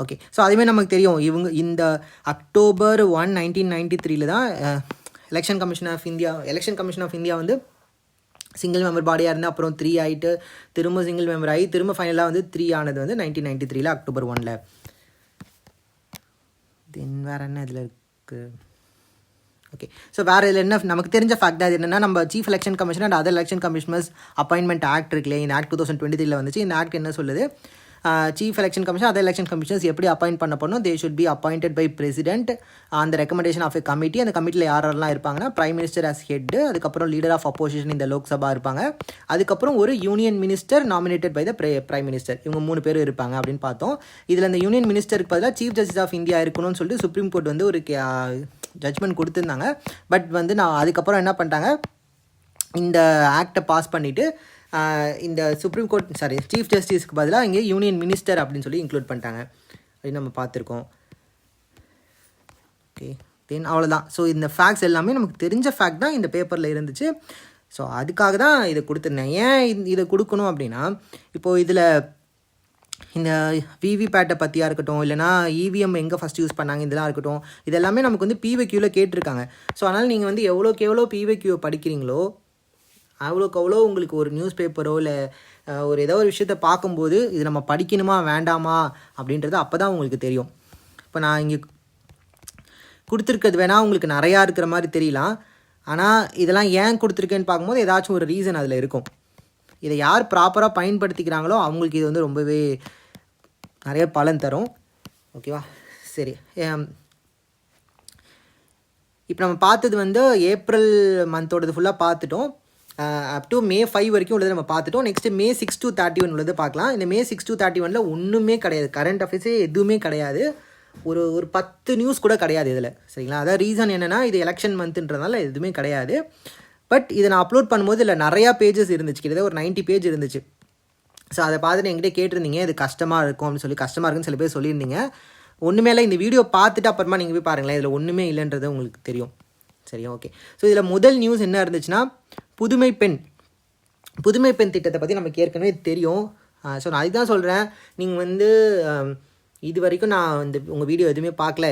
ஓகே, ஸோ அதுமாதிரி நமக்கு தெரியும் இவங்க இந்த October 1, 1993 தான் எலெக்ஷன் கமிஷன் ஆஃப் இந்தியா வந்து சிங்கிள் மெம்பர் பாடியாக இருந்து அப்புறம் 3 ஆகிட்டு திரும்ப சிங்கிள் மெம்பர் ஆகி திரும்ப ஃபைனலாக வந்து 3 ஆனது வந்து 1993 October 1. தென் வேறு என்ன இதில் இருக்குது? ஓகே, ஸோ வேறு இதில் என்ன நமக்கு தெரிஞ்ச ஃபேக்ட் அது என்னென்னா, நம்ம chief election commission and other election commissioners appointment act இருக்குல்ல, இந்த ஆக்ட் 2023 வந்துச்சு. இந்த ஆக்ட் என்ன சொல்லுது, chief election commission other election commissioners எப்படி அப்பாயிண்ட் பண்ண போனோம், they should be appointed by president அந்த ரெக்கமெண்டேஷன் ஆஃப் எ கமிட்டி. அந்த கமிட்டியில் யாரெல்லாம் இருப்பாங்கன்னா, பிரைம் மினிஸ்டர் ஆஸ் ஹெட், அதுக்கப்புறம் லீடர் ஆஃப் அப்போசிஷன் இந்த லோக்சபா இருப்பாங்க, அதுக்கப்புறம் ஒரு union minister nominated by the prime minister. இவங்க 3 பேர் இருப்பாங்க அப்படின்னு பார்த்தோம். இதில் இந்த யூனியன் மினிஸ்டருக்கு பதிலாக சீஃப் ஜஸ்டிஸ் ஆஃப் இந்தியா இருக்கணும்னு சொல்லிட்டு சுப்ரீம் கோர்ட் வந்து ஒரு ஜட்ஜ்மெண்ட் கொடுத்துருந்தாங்க. பட் வந்து நான் அதுக்கப்புறம் என்ன பண்ணிட்டாங்க, இந்த ஆக்டை பாஸ் பண்ணிவிட்டு இந்த சுப்ரீம் கோர்ட் சீஃப் ஜஸ்டிஸ்க்கு பதிலாக இங்கே யூனியன் மினிஸ்டர் அப்படின்னு சொல்லி இன்க்ளூட் பண்ணிட்டாங்க அப்படின்னு நம்ம பார்த்துருக்கோம். ஓகே, தென் அவ்வளோதான். ஸோ இந்த ஃபேக்ட்ஸ் எல்லாமே நமக்கு தெரிஞ்ச ஃபேக்ட் தான் இந்த பேப்பரில் இருந்துச்சு. ஸோ அதுக்காக தான் இதை கொடுத்துருந்தேன். ஏன் இதை கொடுக்கணும் அப்படின்னா, இப்போது இதில் இந்த விவிபேட்டை பற்றியாக இருக்கட்டும், இல்லைனா இவிஎம் எங்கே ஃபஸ்ட் யூஸ் பண்ணாங்க இதெல்லாம் இருக்கட்டும், இதெல்லாமே நமக்கு வந்து பிவிக்யூவில் கேட்டிருக்காங்க. ஸோ அதனால் நீங்கள் வந்து எவ்வளோக்கு எவ்வளோ பிவிக்யூவை படிக்கிறீங்களோ அவ்வளோக்கு அவ்வளோ உங்களுக்கு ஒரு நியூஸ் பேப்பரோ இல்லை ஒரு ஏதோ ஒரு விஷயத்தை பார்க்கும்போது இது நம்ம படிக்கணுமா வேண்டாமா அப்படின்றது அப்போ தான் உங்களுக்கு தெரியும். இப்போ நான் இங்கே கொடுத்துருக்கிறது வேணால் உங்களுக்கு நிறையா இருக்கிற மாதிரி தெரியலாம், ஆனால் இதெல்லாம் ஏன் கொடுத்துருக்கேன்னு பார்க்கும்போது ஏதாச்சும் ஒரு ரீசன் அதில் இருக்கும். இதை யார் ப்ராப்பராக பயன்படுத்திக்கிறாங்களோ அவங்களுக்கு இது வந்து ரொம்பவே நிறைய பலன் தரும். ஓகேவா? சரி, இப்போ நம்ம பார்த்தது வந்து ஏப்ரல் மந்தோடது ஃபுல்லாக பார்த்துட்டோம். அப் டு May 5 வரைக்கும் உள்ளது நம்ம பார்த்துட்டோம். நெக்ஸ்ட்டு May 6 to 31 உள்ளது பார்க்கலாம். இந்த May 6 to 31 ஒன்றுமே கிடையாது, கரண்ட் அஃபேர்ஸே எதுவுமே கிடையாது, ஒரு 10 நியூஸ் கூட கிடையாது இதில். சரிங்களா? அதான் ரீசன் என்னென்னா, இது எலெக்ஷன் மந்த்ன்றதுனால எதுவுமே கிடையாது. பட் இதை நான் அப்லோட் பண்ணும்போது இல்லை நிறையா பேஜஸ் இருந்துச்சு, கிட்டத்தட்ட ஒரு 90 பேஜ் இருந்துச்சு. ஸோ அதை பார்த்துட்டு என்கிட்ட கேட்டிருந்தீங்க இது கஷ்டமாக இருக்கும் அப்படின்னு சொல்லி. கஷ்டமாக இருக்குன்னு சில பேர் சொல்லியிருந்தீங்க. ஒன்றுமே இல்லை, இந்த வீடியோ பார்த்துட்டு அப்புறமா நீங்கள் போய் பாருங்களேன், இதில் ஒன்றுமே இல்லைன்றது உங்களுக்கு தெரியும். சரி, ஓகே. ஸோ இதில் முதல் நியூஸ் என்ன இருந்துச்சுன்னா, புதுமை பெண் திட்டத்தை பற்றி நமக்கு ஏற்கனவே தெரியும். ஸோ நான் அதுதான் சொல்கிறேன், நீங்கள் வந்து இது வரைக்கும் நான் இந்த உங்கள் வீடியோ எதுவுமே பார்க்கல,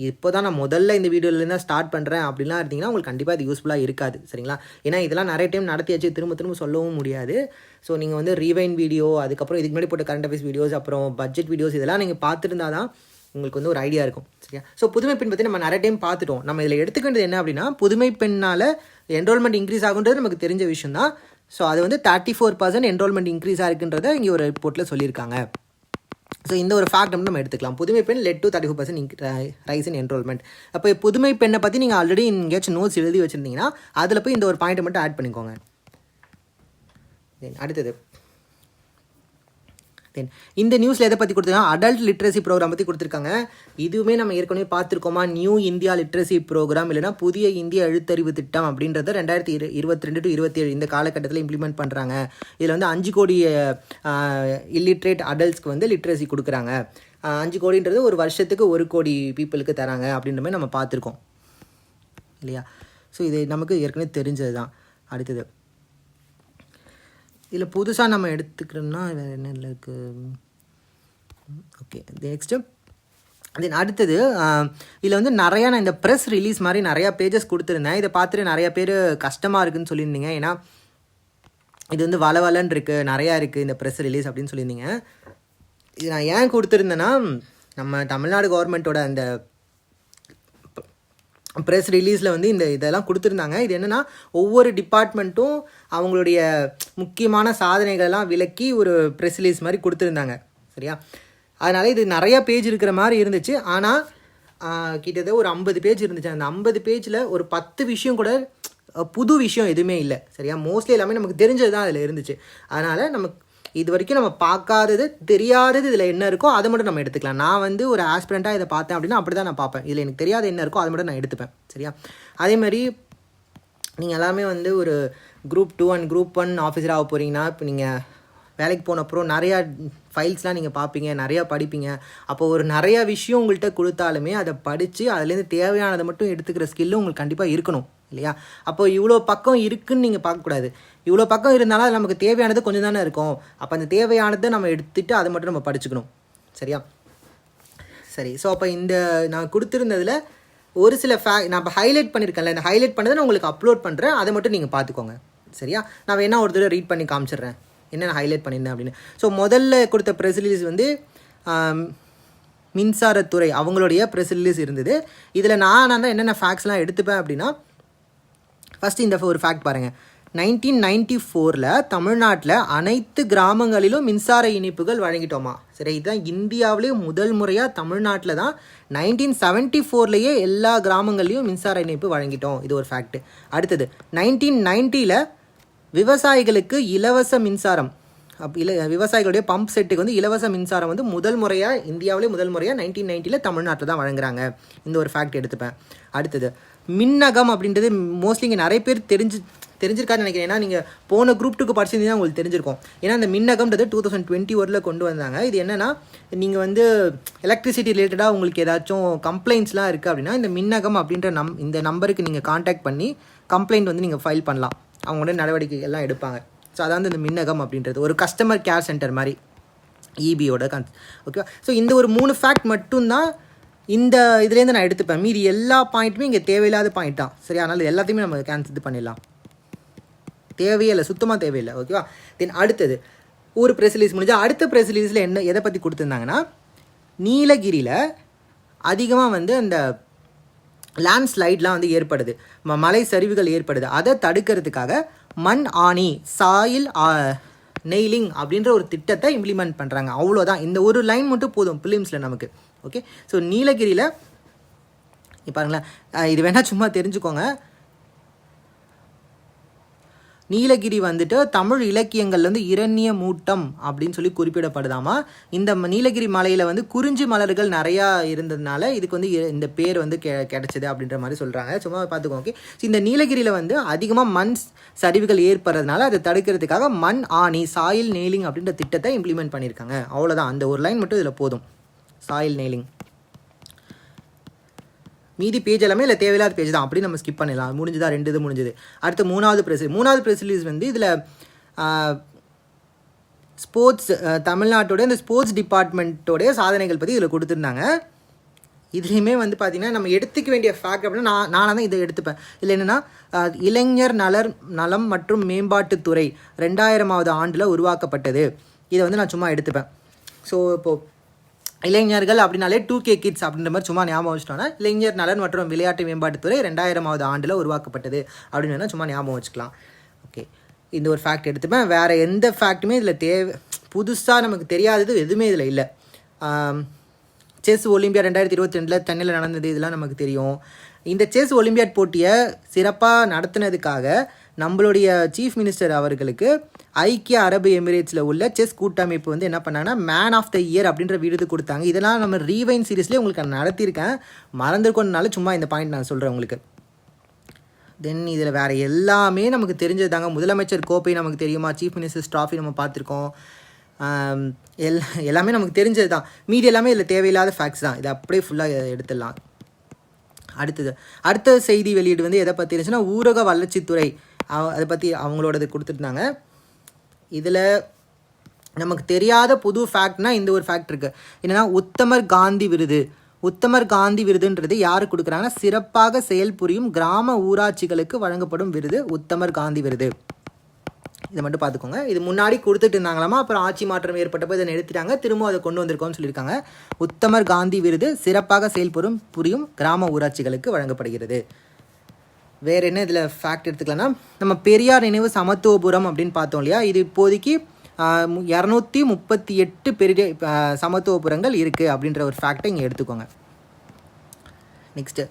இப்போ தான் நான் முதல்ல இந்த வீடியோலேருந்து ஸ்டார்ட் பண்ணுறேன் அப்படின்லாம் இருந்தீங்கன்னா உங்களுக்கு கண்டிப்பாக இது யூஸ்ஃபுல்லாக இருக்காது. சரிங்களா? ஏன்னா இதெல்லாம் நிறைய டைம் நடத்தியாச்சு, திரும்ப சொல்லவும் முடியாது. ஸோ நீங்கள் வந்து ரீவைன் வீடியோ, அதுக்கப்புறம் இதுக்கு முன்னாடி போட்ட கரண்ட் அஃபேர்ஸ் வீடியோஸ், அப்புறம் பட்ஜெட் வீடியோஸ், இதெல்லாம் நீங்கள் பார்த்துருந்தா தான் உங்களுக்கு வந்து ஒரு ஐடியா இருக்கும். சரியா? ஸோ புதுமை பெண் பற்றி நம்ம நிறைய டைம் பார்த்துட்டோம். நம்ம இதில் எடுத்துக்க வேண்டியது என்ன அப்படின்னா, புதுமை பெண்ணால் என்ரோல்மெண்ட் இன்க்ரீஸ் ஆகுன்றது நமக்கு தெரிஞ்ச விஷயம் தான். ஸோ அது வந்து 34% என்ரோல்மெண்ட் இன்க்ரீஸ் ஆகிருக்குன்றதை இங்கே ஒரு ரிப்போர்ட்டில் சொல்லியிருக்காங்க. ஸோ இந்த ஒரு ஃபேக்ட் நம்ம எடுத்துக்கலாம். புதுமை பெண் led to 34% rice in enrolment. அப்போ புதுமை பெண்ணை பற்றி நீங்கள் ஆல்ரெடி எங்கேயாச்சும் நோட்ஸ் எழுதி வச்சுருந்தீங்கன்னா அதில் போய் இந்த ஒரு பாயிண்ட்டை மட்டும் ஆட் பண்ணிக்கோங்க. அடுத்தது இந்த நியூஸில் எதை பற்றி கொடுத்துருக்காங்க, அடல்ட் லிட்ரஸி ப்ரோக்ராம் பற்றி கொடுத்துருக்காங்க. இதுவுமே நம்ம ஏற்கனவே பார்த்துருக்கோமா, நியூ இந்தியா லிட்ரஸி ப்ரோக்ராம் இல்லைனா புதிய இந்திய எழுத்தறிவு திட்டம் அப்படின்றத 2022 to 27 இந்த காலகட்டத்தில் இம்ப்ளிமெண்ட் பண்ணுறாங்க. இதில் வந்து 5 கோடி இல்லிட்ரேட் அடல்ட்ஸ்க்கு வந்து லிட்ரஸி கொடுக்குறாங்க. 5 கோடின்றது ஒரு வருஷத்துக்கு 1 கோடி பீப்புளுக்கு தராங்க அப்படின்ற மாதிரி நம்ம பார்த்துருக்கோம் இல்லையா? ஸோ இது நமக்கு ஏற்கனவே தெரிஞ்சது தான். அடுத்தது இதில் புதுசாக நம்ம எடுத்துக்கிறோம்னா வேறு என்ன இருக்குது? ஓகே, நெக்ஸ்ட்டு தென் அடுத்தது இதில் வந்து நிறையா நான் இந்த ப்ரெஸ் ரிலீஸ் மாதிரி நிறையா பேஜஸ் கொடுத்துருந்தேன். இதை பார்த்துட்டு நிறையா பேர் கஷ்டமாக இருக்குதுன்னு சொல்லியிருந்தீங்க. ஏன்னா இது வந்து வளவலன்னு இருக்குது, நிறையா இருக்குது இந்த ப்ரெஸ் ரிலீஸ் அப்படின்னு சொல்லியிருந்தீங்க. இது நான் ஏன் கொடுத்துருந்தேன்னா, நம்ம தமிழ்நாடு கவர்மெண்ட்டோட அந்த ப்ரெஸ் ரிலீஸில் வந்து இதெல்லாம் கொடுத்துருந்தாங்க. இது என்னென்னா, ஒவ்வொரு டிபார்ட்மெண்ட்டும் அவங்களுடைய முக்கியமான சாதனைகளெல்லாம் விளக்கி ஒரு ப்ரெஸ் ரிலீஸ் மாதிரி கொடுத்துருந்தாங்க. சரியா? அதனால் இது நிறையா பேஜ் இருக்கிற மாதிரி இருந்துச்சு. ஆனால் கிட்டத்தட்ட ஒரு 50 பேஜ் இருந்துச்சு. அந்த 50 பேஜில் ஒரு 10 விஷயம் கூட புது விஷயம் எதுவுமே இல்லை. சரியா, மோஸ்ட்லி எல்லாமே நமக்கு தெரிஞ்சது தான் அதில் இருந்துச்சு. அதனால் நமக்கு இது வரைக்கும் நம்ம பார்க்காதது தெரியாதது இதில் என்ன இருக்கோ அதை மட்டும் நம்ம எடுத்துக்கலாம். நான் வந்து ஒரு ஆஸ்பிரண்ட்டாக இதை பார்த்தேன் அப்படின்னா அப்படி தான் நான் பார்ப்பேன். இதில் எனக்கு தெரியாத என்ன இருக்கோ அதை மட்டும் நான் எடுத்துப்பேன். சரியா, அதேமாதிரி நீங்கள் எல்லாமே வந்து ஒரு குரூப் 2 அண்ட் குரூப் 1 ஆஃபீஸராக போகிறீங்கன்னா, இப்போ நீங்கள் வேலைக்கு போன அப்புறம் நிறையா ஃபைல்ஸ்லாம் நீங்கள் பார்ப்பீங்க, நிறையா படிப்பீங்க. அப்போ ஒரு நிறையா விஷயம் உங்கள்கிட்ட கொடுத்தாலுமே அதை படித்து அதுலேருந்து தேவையானதை மட்டும் எடுத்துக்கிற ஸ்கில்லும் உங்களுக்கு கண்டிப்பாக இருக்கணும் இல்லையா. அப்போ இவ்வளோ பக்கம் இருக்குதுன்னு நீங்கள் பார்க்கக்கூடாது. இவ்வளோ பக்கம் இருந்தாலும் அது நமக்கு தேவையானது கொஞ்சம் தானே இருக்கும். அப்போ அந்த தேவையானதை நம்ம எடுத்துகிட்டு அதை மட்டும் நம்ம படிச்சுக்கணும். சரியா, சரி. ஸோ அப்போ இந்த நான் கொடுத்துருந்ததில் ஒரு சில நான் இப்போ ஹைலைட் பண்ணியிருக்கேன்ல, இந்த ஹைலைட் பண்ணதை நான் உங்களுக்கு அப்லோட் பண்ணுறேன். அதை மட்டும் நீங்கள் பார்த்துக்கோங்க. சரியா, நான் வேணா ஒரு தடவை ரீட் பண்ணி காமிச்சிடுறேன் என்னென்ன ஹைலைட் பண்ணியிருந்தேன் அப்படின்னு. ஸோ முதல்ல கொடுத்த ப்ரெஸ் ரிலீஸ் வந்து மின்சாரத்துறை அவங்களுடைய ப்ரெஸ் ரிலீஸ் இருந்தது. இதில் நான் தான் என்னென்ன ஃபேக்ட்ஸ்லாம் எடுத்துப்பேன் அப்படின்னா, ஃபஸ்ட்டு இந்த ஒரு ஃபேக்ட் பாருங்கள். 1994 தமிழ்நாட்டில் அனைத்து கிராமங்களிலும் மின்சார இணைப்புகள் வழங்கிட்டோமா. சரி, இதுதான் இந்தியாவிலே முதல் முறையாக தமிழ்நாட்டில் தான் 1974 எல்லா கிராமங்கள்லேயும் மின்சார இணைப்பு வழங்கிட்டோம். இது ஒரு ஃபேக்ட்டு. அடுத்தது 1990 விவசாயிகளுக்கு இலவச மின்சாரம், விவசாயிகளுடைய பம்ப் செட்டுக்கு வந்து இலவச மின்சாரம் வந்து முதல் முறையாக இந்தியாவிலே முதல் முறையாக 1990 தமிழ்நாட்டில் தான் வழங்குறாங்க. இந்த ஒரு ஃபேக்ட் எடுத்துப்பேன். அடுத்தது மின்னகம் அப்படின்றது மோஸ்ட்லி இங்கே நிறைய பேர் தெரிஞ்சிருக்காருன்னு நினைக்கிறேன். ஏன்னா நீங்கள் போன குரூப் 2க்கு படிச்சிருந்தீங்கன்னா உங்களுக்கு தெரிஞ்சிருக்கும். ஏன்னா இந்த மின்னகம்ன்றது 2021 கொண்டு வந்தாங்க. இது என்னென்னா, நீங்கள் வந்து எலக்ட்ரிசிட்டி ரிலேட்டடாக உங்களுக்கு ஏதாச்சும் கம்ப்ளைண்ட்ஸ்லாம் இருக்குது அப்படின்னா இந்த மின்னகம் அப்படின்ற இந்த நம்பருக்கு நீங்கள் காண்டாக்ட் பண்ணி கம்ப்ளைண்ட் வந்து நீங்கள் ஃபைல் பண்ணலாம். அவங்களோட நடவடிக்கை எல்லாம் எடுப்பாங்க. ஸோ அதாவது இந்த மின்னகம் அப்படின்றது ஒரு கஸ்டமர் கேர் சென்டர் மாதிரி இபியோட ஓகேவா. ஸோ இந்த ஒரு 3 ஃபேக்ட் மட்டும்தான் இந்த இதுலேருந்து நான் எடுத்துப்பேன். மீதி எல்லா பாயிண்ட்டுமே இங்கே தேவையில்லாத பாயிண்ட் தான். சரி, அதனால் எல்லாத்தையுமே நம்ம கேன்சல் பண்ணிடலாம். தேவையில்லை, சுத்தமாக தேவையில்லை. ஓகேவா. தென் அடுத்தது ஒரு ப்ரெஸ் ரிலீஸ் முடிஞ்சால் அடுத்த ப்ரெஸ் ரிலீஸில் என்ன எதை பற்றி கொடுத்துருந்தாங்கன்னா, நீலகிரியில் அதிகமாக வந்து அந்த லேண்ட் ஸ்லைட்லாம் வந்து ஏற்படுது, மலை சரிவுகள் ஏற்படுது. அதை தடுக்கிறதுக்காக மண் ஆணி சாயில் நெய்லிங் அப்படின்ற ஒரு திட்டத்தை இம்ப்ளிமெண்ட் பண்ணுறாங்க. அவ்வளோதான். இந்த ஒரு லைன் மட்டும் போதும் ஃபிலிம்ஸில் நமக்கு. ஓகே, ஸோ நீலகிரியில் பாருங்களேன், இது வேணால் சும்மா தெரிஞ்சுக்கோங்க. நீலகிரி வந்துட்டு தமிழ் இலக்கியங்கள் வந்து இரண்ய மூட்டம் அப்படின்னு சொல்லி குறிப்பிடப்படுதாமா. இந்த நீலகிரி மலையில் வந்து குறிஞ்சி மலர்கள் நிறையா இருந்ததுனால இதுக்கு வந்து இந்த பேர் வந்து கிடைச்சது அப்படின்ற மாதிரி சொல்கிறாங்க. சும்மா பார்த்துக்கோங்க. ஓகே, ஸோ இந்த நீலகிரியில் வந்து அதிகமாக மண் சரிவுகள் ஏற்படுறதுனால அதை தடுக்கிறதுக்காக மண் ஆணி சாயில் நெய்லிங் அப்படின்ற திட்டத்தை இம்ப்ளிமெண்ட் பண்ணியிருக்காங்க. அவ்வளோதான். அந்த ஒரு லைன் மட்டும் இதில் போதும். Soil nailing. மீதி பேஜ் எல்லாமே இல்லை தேவையில்லாத பேஜ் தான். அப்படி நம்ம ஸ்கிப் பண்ணிடலாம். முடிஞ்சுதா, 2 இது முடிஞ்சுது. அடுத்து மூணாவது ப்ரெஸ் ரிலீஸ் வந்து இதில் ஸ்போர்ட்ஸ் தமிழ்நாட்டோட இந்த ஸ்போர்ட்ஸ் டிபார்ட்மெண்ட்டோடைய சாதனைகள் பற்றி இதில் கொடுத்துருந்தாங்க. இதுலேயுமே வந்து பார்த்திங்கன்னா நம்ம எடுத்துக்க வேண்டிய ஃபேக்ட் அப்படின்னா நானாக தான் இதை எடுத்துப்பேன். இல்லை என்னென்னா, இளைஞர் நலம் மற்றும் மேம்பாட்டுத்துறை 2000ஆவது ஆண்டில் உருவாக்கப்பட்டது. இதை வந்து நான் சும்மா எடுத்துப்பேன். ஸோ இப்போது இளைஞர்கள் அப்படின்னாலே 2K கிட்ஸ் அப்படின்ற மாதிரி சும்மா ஞாபகம் வச்சுட்டோன்னா, இளைஞர் நலன் மற்றும் விளையாட்டு மேம்பாட்டுத்துறை 2000ஆவது ஆண்டில் உருவாக்கப்பட்டது அப்படின்னு சும்மா ஞாபகம் வச்சுக்கலாம். ஓகே, இந்த ஒரு ஃபேக்ட் எடுத்துப்பேன். வேறு எந்த ஃபேக்ட்டுமே இதில் புதுசாக நமக்கு தெரியாதது எதுவுமே இதில் இல்லை. செஸ் ஒலிம்பியாட் 2022 சென்னையில் நடந்தது, இதெல்லாம் நமக்கு தெரியும். இந்த செஸ் ஒலிம்பியாட் போட்டியை சிறப்பாக நடத்தினதுக்காக நம்மளுடைய சீஃப் மினிஸ்டர் அவர்களுக்கு ஐக்கிய அரபு எமிரேட்ஸில் உள்ள செஸ் கூட்டமைப்பு வந்து என்ன பண்ணாங்கன்னா மேன் ஆஃப் த இயர் அப்படின்ற விருது கொடுத்தாங்க. இதெல்லாம் நம்ம ரீவைன் சீரீஸ்லேயே உங்களுக்கு நான் நடத்தியிருக்கேன், மறந்துருக்கோன்னால சும்மா இந்த பாயிண்ட் நான் சொல்கிறேன் உங்களுக்கு. தென் இதில் வேறு எல்லாமே நமக்கு தெரிஞ்சது தாங்க. முதலமைச்சர் கோப்பை நமக்கு தெரியுமா, சீஃப் மினிஸ்டர்ஸ் ட்ராஃபி நம்ம பார்த்துருக்கோம். எல்லாமே நமக்கு தெரிஞ்சது தான். மீதி எல்லாமே இதில் தேவையில்லாத ஃபேக்ட்ஸ் தான். இதை அப்படியே ஃபுல்லாக எடுத்துடலாம். அடுத்த செய்தி வெளியீடு வந்து எதை பற்றி இருந்துச்சுன்னா, ஊரக வளர்ச்சித்துறை அதை பற்றி அவங்களோடது கொடுத்துருந்தாங்க. இதில் நமக்கு தெரியாத புது ஃபேக்ட்னா இந்த ஒரு ஃபேக்ட் இருக்குது. என்னென்னா, உத்தமர் காந்தி விருதுன்றது யாருக்கு கொடுக்குறாங்கன்னா, சிறப்பாக செயல்புரியும் கிராம ஊராட்சிகளுக்கு வழங்கப்படும் விருது உத்தமர் காந்தி விருது. இதை மட்டும் பார்த்துக்கோங்க. இது முன்னாடி கொடுத்துட்டு இருந்தாங்களாமா, அப்புறம் ஆட்சி மாற்றம் ஏற்பட்டப்போ இதை நிறுத்திட்டாங்க, திரும்ப அதை கொண்டு வந்திருக்கோம்னு சொல்லியிருக்காங்க. உத்தமர் காந்தி விருது சிறப்பாக புரியும் கிராம ஊராட்சிகளுக்கு வழங்கப்படுகிறது. வேறு என்ன இதில் ஃபேக்ட் எடுத்துக்கலாம்னா, நம்ம பெரியார் நினைவு சமத்துவபுரம் அப்படின்னு பார்த்தோம் இல்லையா, இது இப்போதைக்கு 238 பெரிய சமத்துவபுரங்கள் இருக்குது அப்படின்ற ஒரு ஃபேக்டை இங்கே எடுத்துக்கோங்க. நெக்ஸ்ட்டு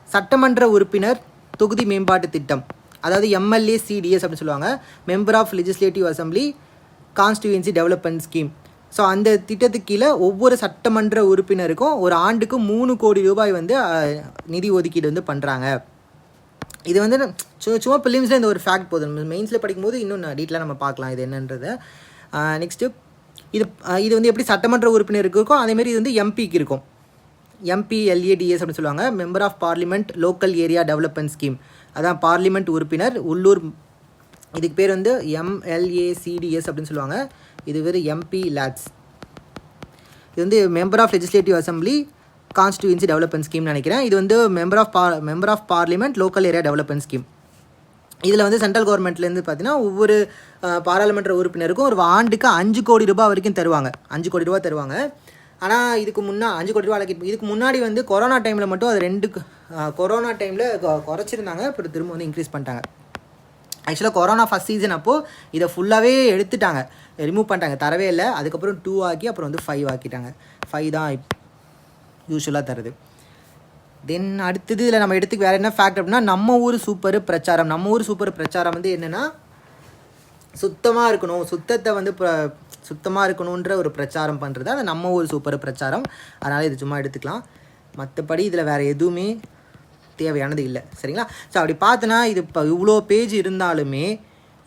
சட்டமன்ற உறுப்பினர் தொகுதி மேம்பாட்டு திட்டம், அதாவது எம்எல்ஏ சிடிஎஸ் அப்படின்னு சொல்லுவாங்க, member of legislative assembly constituency development scheme. So அந்த திட்டத்துக்கு கீழே ஒவ்வொரு சட்டமன்ற உறுப்பினருக்கும் ஒரு ஆண்டுக்கு 3 கோடி ரூபாய் வந்து நிதி ஒதுக்கீடு வந்து பண்ணுறாங்க. இது வந்து சும்மா ப்ரிலிம்ஸில் இந்த ஒரு ஃபேக்ட் போதும், மெயின்ஸில் படிக்கும்போது இன்னும் டீட்டெயிலாக நம்ம பார்க்கலாம் இது என்னன்றதை. நெக்ஸ்ட்டு இது வந்து எப்படி சட்டமன்ற உறுப்பினருக்கு இருக்கும் அதேமாரி இது வந்து எம்பிக்கு இருக்கும். எம்பிஎல்ஏடிஎஸ் அப்படின்னு சொல்லுவாங்க, member of parliament local area development scheme. அதான் பார்லிமெண்ட் உறுப்பினர் உள்ளூர், இதுக்கு பேர் வந்து எம்எல்ஏசிடிஎஸ் அப்படின்னு சொல்லுவாங்க. இது வேறு எம்பி லேட்ஸ். இது வந்து member of legislative assembly constituency development ஸ்கீம்னு நினைக்கிறேன். இது வந்து member of parliament local area development scheme. இதில் வந்து சென்ட்ரல் கவர்மெண்ட்லேருந்து பார்த்தீங்கன்னா ஒவ்வொரு பாராளுமன்ற உறுப்பினருக்கும் ஒரு ஆண்டுக்கு 5 கோடி ரூபாய் வரைக்கும் தருவாங்க. 5 கோடி ரூபா தருவாங்க. ஆனால் இதுக்கு 5 கோடி ரூபா இதுக்கு முன்னாடி வந்து கொரோனா டைமில் மட்டும் அது கொரோனா டைமில் குறைச்சிருந்தாங்க, அப்புறம் திரும்ப வந்து இன்க்ரீஸ் பண்ணிட்டாங்க. ஆக்சுவலாக கொரோனா ஃபஸ்ட் சீசன் அப்போது இதை ஃபுல்லாகவே எடுத்துட்டாங்க, ரிமூவ் பண்ணிட்டாங்க, தரவே இல்லை. அதுக்கப்புறம் 2 ஆக்கி அப்புறம் வந்து 5 ஆக்கிட்டாங்க. 5 தான் யூஸ்வலாக தருது. தென் அடுத்தது இதில் நம்ம எடுத்துக்க வேறு என்ன ஃபேக்ட் அப்படின்னா, நம்ம ஊர் சூப்பர் பிரச்சாரம். நம்ம ஊர் சூப்பர் பிரச்சாரம் வந்து என்னென்னா சுத்தமாக இருக்கணும், சுத்தத்தை வந்து சுத்தமாக இருக்கணுன்ற ஒரு பிரச்சாரம் பண்ணுறது அது நம்ம ஊர் சூப்பர் பிரச்சாரம். அதனால் இது சும்மா எடுத்துக்கலாம். மற்றபடி இதில் வேறு எதுவுமே தேவையானது இல்லை, சரிங்களா? ஸோ அப்படி பார்த்தோன்னா இது இப்போ இவ்வளோ பேஜ் இருந்தாலுமே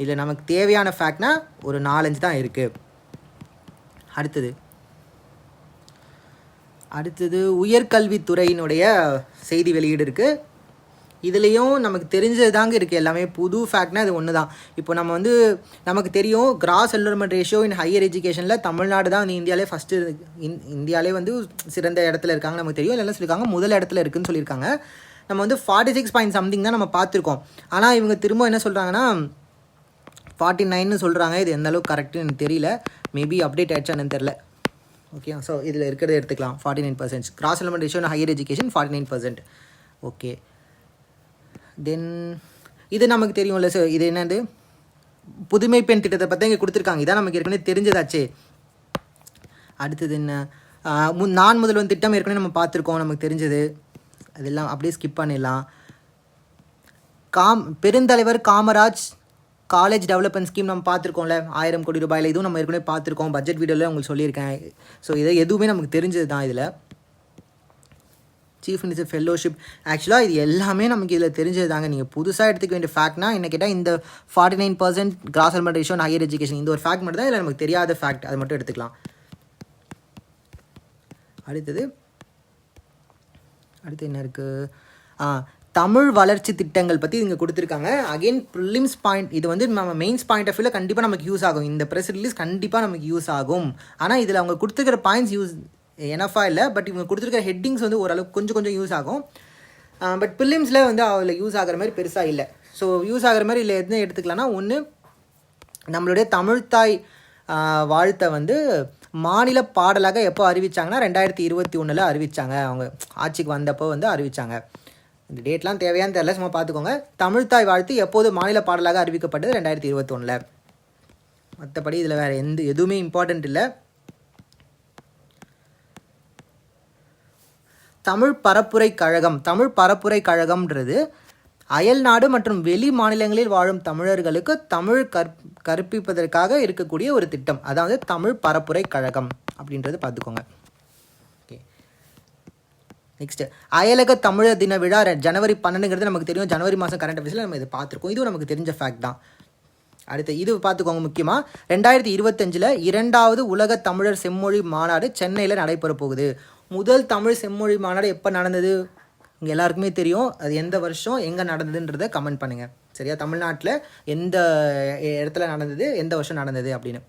இதில் நமக்கு தேவையான ஃபேக்ட்னா ஒரு 4-5 தான் இருக்குது. அடுத்தது உயர்கல்வித்துறையினுடைய செய்தி வெளியீடு இருக்குது. இதுலேயும் நமக்கு தெரிஞ்சது தாங்க இருக்குது, எல்லாமே புது ஃபேக்ட்னா இது ஒன்று தான். இப்போ நம்ம வந்து நமக்கு தெரியும் gross enrolment ratio in higher எஜுகேஷனில் தமிழ்நாடு தான் இந்தியாவிலே ஃபஸ்ட்டு, இந்தியாவிலே வந்து சிறந்த இடத்துல இருக்காங்க நமக்கு தெரியும். இல்லைன்னா சொல்லியிருக்காங்க முதல் இடத்துல இருக்குதுன்னு சொல்லியிருக்காங்க. நம்ம வந்து 46 பாயிண்ட் சம்திங் தான் நம்ம பார்த்துருக்கோம். ஆனால் இவங்க திரும்ப என்ன சொல்கிறாங்கன்னா 49ன்னு சொல்கிறாங்க. இது எந்த அளவுக்கு கரெக்டுன்னு எனக்கு தெரியல, மேபி அப்டேட் ஆகிடுச்சா என்னன்னு தெரில. ஓகே, ஸோ இதில் இருக்கிறத எடுத்துக்கலாம். 49% gross enrolment ratio in higher education 49%. Okay, then இது நமக்கு தெரியும்ல சார், இது என்னது புதுமை பெண் திட்டத்தை பற்றி இங்கே கொடுத்துருக்காங்க. இதான் நமக்கு ஏற்கனவே தெரிஞ்சதாச்சு. அடுத்தது என்ன, நான் முதல்வன் திட்டம் ஏற்கனவே நம்ம பார்த்துருக்கோம், நமக்கு தெரிஞ்சது. அதெல்லாம் அப்படியே ஸ்கிப் பண்ணிடலாம். பெருந்தலைவர் காமராஜ் காலேஜ் டெவலப்மெண்ட் ஸ்கீம் நம்ம பார்த்துருக்கோம்ல, 1000 கோடி ரூபாயில். இதுவும் நம்ம ஏற்கனவே பார்த்துருக்கோம், பட்ஜெட் வீடியோவில் உங்களுக்கு சொல்லியிருக்கேன். ஸோ இதை எதுவுமே நமக்கு தெரிஞ்சது தான். இதில் சீஃப் மினிஸ்டர் ஃபெல்லோஷிப், ஆக்சுவலாக இது எல்லாமே நமக்கு இதில் தெரிஞ்சது தாங்க. நீங்கள் புதுசாக எடுத்துக்க வேண்டிய ஃபேக்ட்னா என்ன கேட்டால் இந்த 49% gross enrolment ratio higher education, இந்த ஒரு ஃபேக்ட் மட்டும் தான் இதில் நமக்கு தெரியாத ஃபேக்ட், அது மட்டும் எடுத்துக்கலாம். அடுத்து என்ன இருக்குது, தமிழ் வளர்ச்சி திட்டங்கள் பற்றி இங்கே கொடுத்துருக்காங்க. அகெயின் ப்ரிலிம்ஸ் பாயிண்ட், இது வந்து நம்ம மெயின்ஸ் பாயிண்ட் ஆஃப் வியூவில் கண்டிப்பாக நமக்கு யூஸ் ஆகும். இந்த ப்ரெஸ் ரிலீஸ் கண்டிப்பாக நமக்கு யூஸ் ஆகும். ஆனால் இதில் அவங்க கொடுத்துருக்கிற பாயிண்ட்ஸ் யூஸ் எனஃபாக இல்லை, பட் இவங்க கொடுத்துருக்கிற ஹெட்டிங்ஸ் வந்து ஓரளவுக்கு கொஞ்சம் யூஸ் ஆகும். பட் ப்ரிலிம்ஸில் வந்து அதில் யூஸ் ஆகிற மாதிரி பெருசாக இல்லை. ஸோ யூஸ் ஆகிற மாதிரி இல்லை எதுவும் எடுத்துக்கலாம்னா, ஒன்று நம்மளுடைய தமிழ்த்தாய் வாழ்த்தை வந்து மாநில பாடலாக எப்போ அறிவித்தாங்கன்னா 2021 அறிவித்தாங்க. அவங்க ஆட்சிக்கு வந்தப்போ வந்து அறிவித்தாங்க. இந்த டேட்லாம் தேவையானு தெரியல, சும்மா பார்த்துக்கோங்க. தமிழ்த்தாய் வாழ்த்து எப்போது மாநில பாடலாக அறிவிக்கப்பட்டது 2021. மற்றபடி இதில் வேறு எதுவுமே இம்பார்ட்டண்ட் இல்லை. தமிழ் பரப்புரை கழகம்ன்றது அயல்நாடு மற்றும் வெளி மாநிலங்களில் வாழும் தமிழர்களுக்கு தமிழ் கற்பிப்பதற்காக இருக்கக்கூடிய ஒரு திட்டம். அதாவது தமிழ் பரப்புரை கழகம் அப்படின்றது பார்த்துக்கோங்க. ஓகே, நெக்ஸ்ட் அயலக தமிழர் தின விழா ஜனவரி 12ங்கிறது நமக்கு தெரியும். ஜனவரி மாதம் கரண்ட் அஃபேர்ஸில் நம்ம இதை பார்த்துருக்கோம். இதுவும் நமக்கு தெரிஞ்ச ஃபேக்ட் தான். அடுத்து இது பார்த்துக்கோங்க, முக்கியமாக 2025 2வது உலக தமிழர் செம்மொழி மாநாடு சென்னையில் நடைபெற போகுது. முதல் தமிழ் செம்மொழி மாநாடு எப்போ நடந்தது இங்கே எல்லாருக்குமே தெரியும். அது எந்த வருஷம் எங்கே நடந்ததுன்றதை கமெண்ட் பண்ணுங்கள், சரியா? தமிழ்நாட்டில் எந்த இடத்துல நடந்தது, எந்த வருஷம் நடந்தது அப்படின்னு.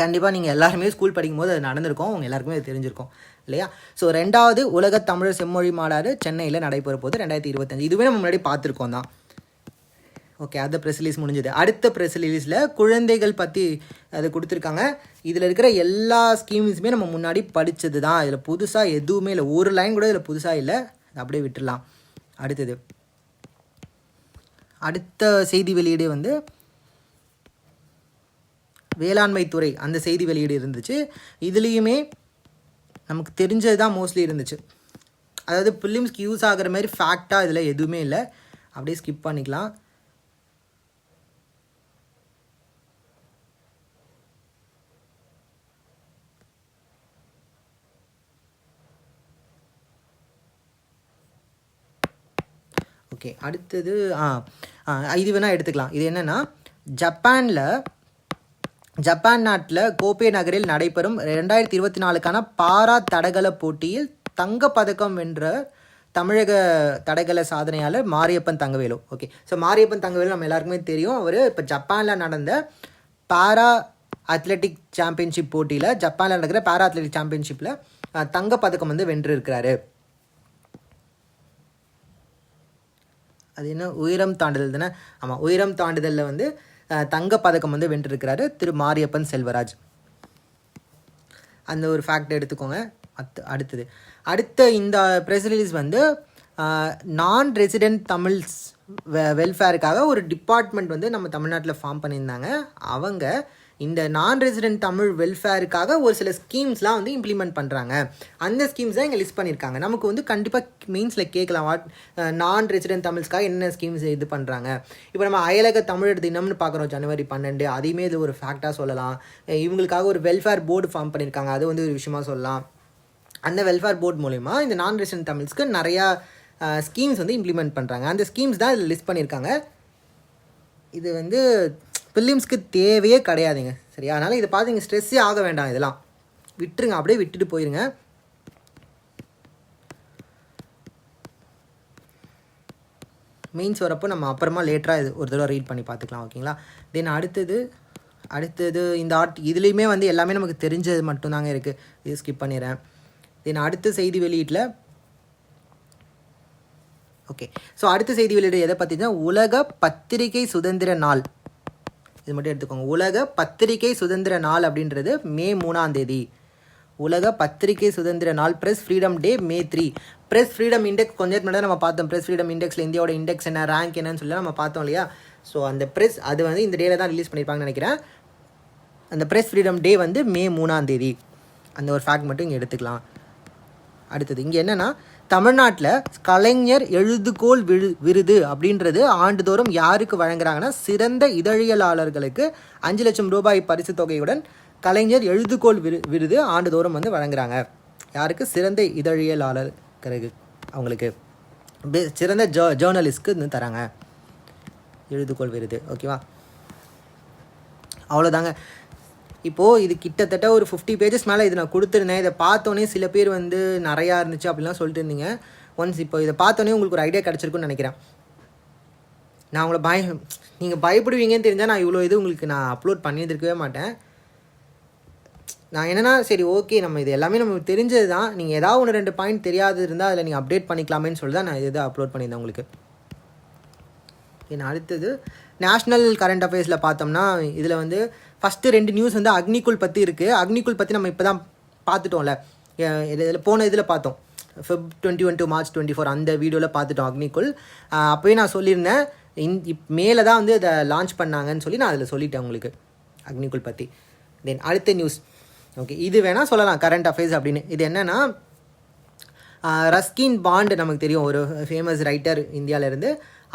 கண்டிப்பாக நீங்கள் எல்லாருமே ஸ்கூல் படிக்கும்போது அது நடந்திருக்கும், அவங்க எல்லாருக்குமே அது தெரிஞ்சிருக்கும் இல்லையா? ஸோ 2வது உலக தமிழர் செம்மொழி மாநாடு சென்னையில் நடைபெற போது 2025. இதுவே நம்ம முன்னாடி பார்த்துருக்கோம் தான். ஓகே, அந்த ப்ரெஸ் ரிலீஸ் முடிஞ்சது. அடுத்த ப்ரெஸ் ரிலீஸில் குழந்தைகள் பற்றி அது கொடுத்துருக்காங்க. இதில் இருக்கிற எல்லா ஸ்கீம்ஸுமே நம்ம முன்னாடி படித்தது தான். இதில் புதுசாக எதுவுமே இல்லை, ஒரு லைன் கூட இதில் புதுசாக இல்லை, அப்படியே விட்டுடலாம். அடுத்த செய்தி வெளியீடு வந்து வேளாண்மை துறை, அந்த செய்தி வெளியீடு இருந்துச்சு. இதுலேயுமே நமக்கு தெரிஞ்சது தான் மோஸ்ட்லி இருந்துச்சு. அதாவது ப்ரிலிம்ஸ்க்கு யூஸ் ஆகிற மாதிரி ஃபேக்டாக இதில் எதுவுமே இல்லை, அப்படியே ஸ்கிப் பண்ணிக்கலாம். ஓகே, அடுத்தது இது வேணால் எடுத்துக்கலாம். இது என்னென்னா, ஜப்பான் நாட்டில் கோப்பே நகரில் நடைபெறும் 2024க்கான பாரா தடகள போட்டியில் தங்கப்பதக்கம் வென்ற தமிழக தடகள சாதனையாளர் மாரியப்பன் தங்கவேலு. ஓகே, ஸோ மாரியப்பன் தங்கவேலு நம்ம எல்லாருக்குமே தெரியும். அவர் இப்போ ஜப்பானில் நடந்த பாரா அத்லெட்டிக் சாம்பியன்ஷிப் போட்டியில், ஜப்பானில் நடக்கிற பாரா அத்லெட்டிக் சாம்பியன்ஷிப்பில் தங்கப்பதக்கம் வந்து வென்றிருக்கிறாரு. அது என்ன, உயரம் தாண்டுதல் தானே? ஆமாம், உயரம் தாண்டுதலில் வந்து தங்கப்பதக்கம் வந்து வென்றிருக்கிறாரு திரு மாரியப்பன் செல்வராஜ். அந்த ஒரு ஃபேக்ட் எடுத்துக்கோங்க. அடுத்த இந்த ப்ரெஸ் ரிலீஸ் வந்து நான் ரெசிடென்ட் தமிழ்ஸ் வெல்ஃபேருக்காக ஒரு டிபார்ட்மெண்ட் வந்து நம்ம தமிழ்நாட்டில் ஃபார்ம் பண்ணியிருந்தாங்க. அவங்க இந்த நான் ரெசிடென்ட் தமிழ் வெல்ஃபேருக்காக ஒரு சில ஸ்கீம்ஸ்லாம் வந்து இம்ப்ளிமெண்ட் பண்ணுறாங்க. அந்த ஸ்கீம்ஸ் தான் இங்கே லிஸ்ட் பண்ணியிருக்காங்க. நமக்கு வந்து கண்டிப்பாக மெயின்ஸில் கேட்கலாம், நான் ரெசிடென்ட் தமிழ்ஸ்க்காக என்ன ஸ்கீம்ஸ் இது பண்ணுறாங்க. இப்போ நம்ம அயலக தமிழர் தினம்னு பார்க்குறோம் ஜனவரி 12, அதையுமே இது ஒரு ஃபேக்டாக சொல்லலாம். இவங்களுக்காக ஒரு வெல்ஃபேர் போர்டு ஃபார்ம் பண்ணியிருக்காங்க, அது வந்து ஒரு விஷயமா சொல்லலாம். அந்த வெல்ஃபேர் போர்டு மூலிமா இந்த நான் ரெசிடென்ட் தமிழ்ஸ்க்கு நிறையா ஸ்கீம்ஸ் வந்து இம்ப்ளிமெண்ட் பண்ணுறாங்க. அந்த ஸ்கீம்ஸ் தான் இதில் லிஸ்ட் பண்ணியிருக்காங்க. இது வந்து ப்ரிலிம்ஸ்க்கு தேவையே கிடையாதுங்க, சரியா? அதனால் இதை பார்த்து நீங்கள் ஸ்ட்ரெஸ்ஸே ஆக வேண்டாம், இதெல்லாம் விட்டுருங்க, அப்படியே விட்டுட்டு போயிருங்க. மெயின்ஸ் வரப்போ நம்ம அப்புறமா லேட்டராக இது ஒரு தடவை ரீட் பண்ணி பார்த்துக்கலாம், ஓகேங்களா? தென் அடுத்தது இந்த இதுலேயுமே வந்து எல்லாமே நமக்கு தெரிஞ்சது மட்டும்தாங்க இருக்குது, இது ஸ்கிப் பண்ணிடுறேன். தென் அடுத்த செய்தி வெளியீட்டில் ஓகே, ஸோ அடுத்த செய்தி வெளியீடு எதை பற்றினா, உலக பத்திரிகை சுதந்திர நாள். இது மட்டும் எடுத்துக்கோங்க. உலக பத்திரிகை சுதந்திர நாள் அப்படின்றது மே 3 உலக பத்திரிகை சுதந்திர நாள். ப்ரெஸ் ஃப்ரீடம் டே மே 3. ப்ரெஸ் ஃப்ரீடம் இண்டெக்ஸ் கொஞ்சம் முன்னாடி நம்ம பார்த்தோம். ப்ரெஸ் ஃப்ரீடம் இண்டெக்ஸில் இந்தியாவோட இண்டெக்ஸ் என்ன, ரேங்க் என்னன்னு சொல்லி நம்ம பார்த்தோம் இல்லையா? ஸோ அந்த அது வந்து இந்த டேல தான் ரிலீஸ் பண்ணியிருப்பாங்கன்னு நினைக்கிறேன். அந்த ப்ரெஸ் ஃப்ரீடம் டே வந்து மே 3. அந்த ஒரு ஃபேக்ட் மட்டும் இங்கே எடுத்துக்கலாம். அடுத்தது இங்கே என்னென்னா, தமிழ்நாட்டில் கலைஞர் எழுதுகோள் விருது அப்படின்றது ஆண்டுதோறும் யாருக்கு வழங்குறாங்கன்னா, சிறந்த இதழியலாளர்களுக்கு 5 லட்சம் ரூபாய் பரிசு தொகையுடன் கலைஞர் எழுதுகோள் விருது ஆண்டுதோறும் வந்து வழங்குறாங்க. யாருக்கு? சிறந்த இதழியலாளர்களுக்கு, அவங்களுக்கு சிறந்த ஜேர்னலிஸ்ட்க்கு வந்து தராங்க எழுதுகோள் விருது. ஓகேவா? அவ்வளோதாங்க. இப்போது இது கிட்டத்தட்ட ஒரு 50 பேஜஸ் மேலே இது நான் கொடுத்துருந்தேன். இதை பார்த்தோன்னே சில பேர் வந்து நிறையா இருந்துச்சு அப்படிலாம் சொல்லிட்டு இருந்தீங்க. ஒன்ஸ் இப்போ இதை பார்த்தோன்னே உங்களுக்கு ஒரு ஐடியா கிடச்சிருக்குன்னு நினைக்கிறேன். நான் உங்களை நீங்கள் பயப்படுவீங்கன்னு தெரிஞ்சால் நான் இவ்வளோ இது உங்களுக்கு நான் அப்லோட் பண்ணியிருக்கவே மாட்டேன். நான் என்னென்னா, சரி ஓகே, நம்ம இது எல்லாமே நமக்கு தெரிஞ்சது தான், நீங்கள் ஏதாவது 1-2 பாயிண்ட் தெரியாது இருந்தால் அதில் நீங்கள் அப்டேட் பண்ணிக்கலாமேன்னு சொல்லி தான் நான் இது அப்லோட் பண்ணியிருந்தேன் உங்களுக்கு. ஏன்னா அடுத்தது நேஷ்னல் கரண்ட் அஃபேர்ஸில் பார்த்தோம்னா, இதில் வந்து ஃபஸ்ட்டு 2 நியூஸ் வந்து அக்னிகுள் பற்றி இருக்குது. அக்னிகுள் பற்றி நம்ம இப்போ தான் பார்த்துட்டோம்ல, இதில் போன இதில் பார்த்தோம், Feb 21 to March 24 அந்த வீடியோவில் பார்த்துட்டோம் அக்னிகுள். அப்போயே நான் சொல்லியிருந்தேன், மேலே தான் வந்து அதை லான்ச் பண்ணாங்கன்னு சொல்லி நான் அதில் சொல்லிட்டேன் உங்களுக்கு அக்னிகுள் பற்றி. தென் அடுத்த நியூஸ், ஓகே, இது வேணால் சொல்லலாம் கரண்ட் அஃபேர்ஸ் அப்படின்னு. இது என்னென்னா, ரஸ்கின் பாண்ட் நமக்கு தெரியும், ஒரு ஃபேமஸ் ரைட்டர் இந்தியாவிலேருந்து.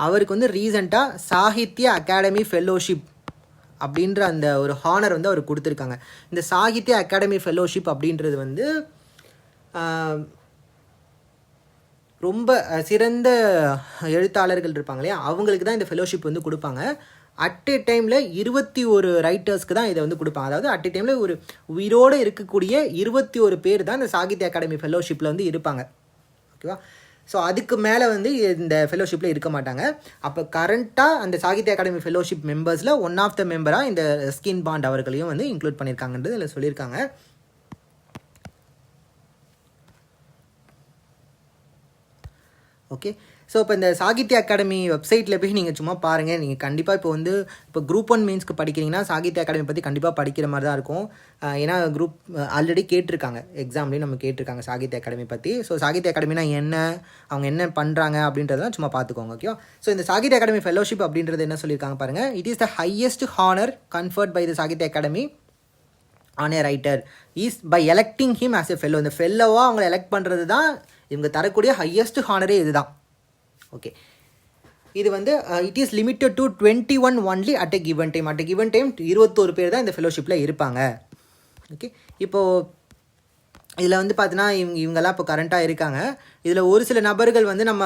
அவருக்கு வந்து ரீசெண்டாக சாகித்ய அகாடமி ஃபெல்லோஷிப் அப்படின்ற அந்த ஒரு ஹானர் வந்து அவர் கொடுத்துருக்காங்க. இந்த சாகித்ய அகாடமி ஃபெல்லோஷிப் அப்படின்றது வந்து ரொம்ப சிறந்த எழுத்தாளர்கள் இருப்பாங்க இல்லையா, அவங்களுக்கு தான் இந்த ஃபெல்லோஷிப் வந்து கொடுப்பாங்க. அட் எ டைமில் 21 ரைட்டர்ஸ்க்கு தான் இதை வந்து கொடுப்பாங்க. அதாவது அட் எ டைமில் ஒரு உயிரோடு இருக்கக்கூடிய 21 பேர் தான் இந்த சாகித்ய அகாடமி ஃபெல்லோஷிப்பில் வந்து இருப்பாங்க. ஓகேவா? ஸோ அதுக்கு மேலே வந்து இந்த ஃபெல்லோஷிப்பில் இருக்க மாட்டாங்க. அப்போ கரண்ட்டாக அந்த சாகித்ய அகாடமி ஃபெல்லோஷிப் மெம்பர்ஸில் ஒன் ஆஃப் த மெம்பராக இந்த ரஸ்கின் பாண்ட் அவர்களையும் வந்து இன்க்ளூட் பண்ணியிருக்காங்கன்றது இதில் சொல்லியிருக்காங்க. ஓகே, ஸோ இப்போ இந்த சாகித்ய அகாடமி வெப்சைட்டில் போய் நீங்கள் சும்மா பாருங்கள். நீங்கள் கண்டிப்பாக இப்போ குரூப் 1 மெயின்ஸ்க்கு படிக்கிறீங்கன்னா சாகித்ய அகாடமி பற்றி கண்டிப்பாக படிக்கிற மாதிரி தான் இருக்கும். ஏன்னா குரூப் ஆல்ரெடி கேட்டிருக்காங்க, எக்ஸாம்லேயும் நம்ம கேட்டிருக்காங்க சாகித்ய அகாடமி பற்றி. ஸோ சாகித்ய அகாடமினா என்ன, அவங்க என்ன பண்ணுறாங்க அப்படின்றதெல்லாம் சும்மா பார்த்துக்கோங்க. ஓகே, ஸோ இந்த சாகித்ய அகாடமி ஃபெல்லோஷிப் அப்படின்றது என்ன சொல்லியிருக்காங்க பாருங்கள். It is the highest honour conferred by the Sahitya Akademi on a writer is by electing him as a fellow. இந்த ஃபெல்லோவாக அவங்களை எலெக்ட் பண்ணுறது தான் இவங்க தரக்கூடிய ஹையஸ்ட் ஹானரே இதுதான். ஓகே, இது வந்து it is limited to 21 only at a given time. At a given time 21 பேர் தான் இந்த ஃபெலோஷிப்பில் இருப்பாங்க. ஓகே, இப்போது இதில் வந்து பார்த்தீங்கன்னா இவங்கெல்லாம் இப்போ கரண்ட்டாக இருக்காங்க. இதில் ஒரு சில நபர்கள் வந்து நம்ம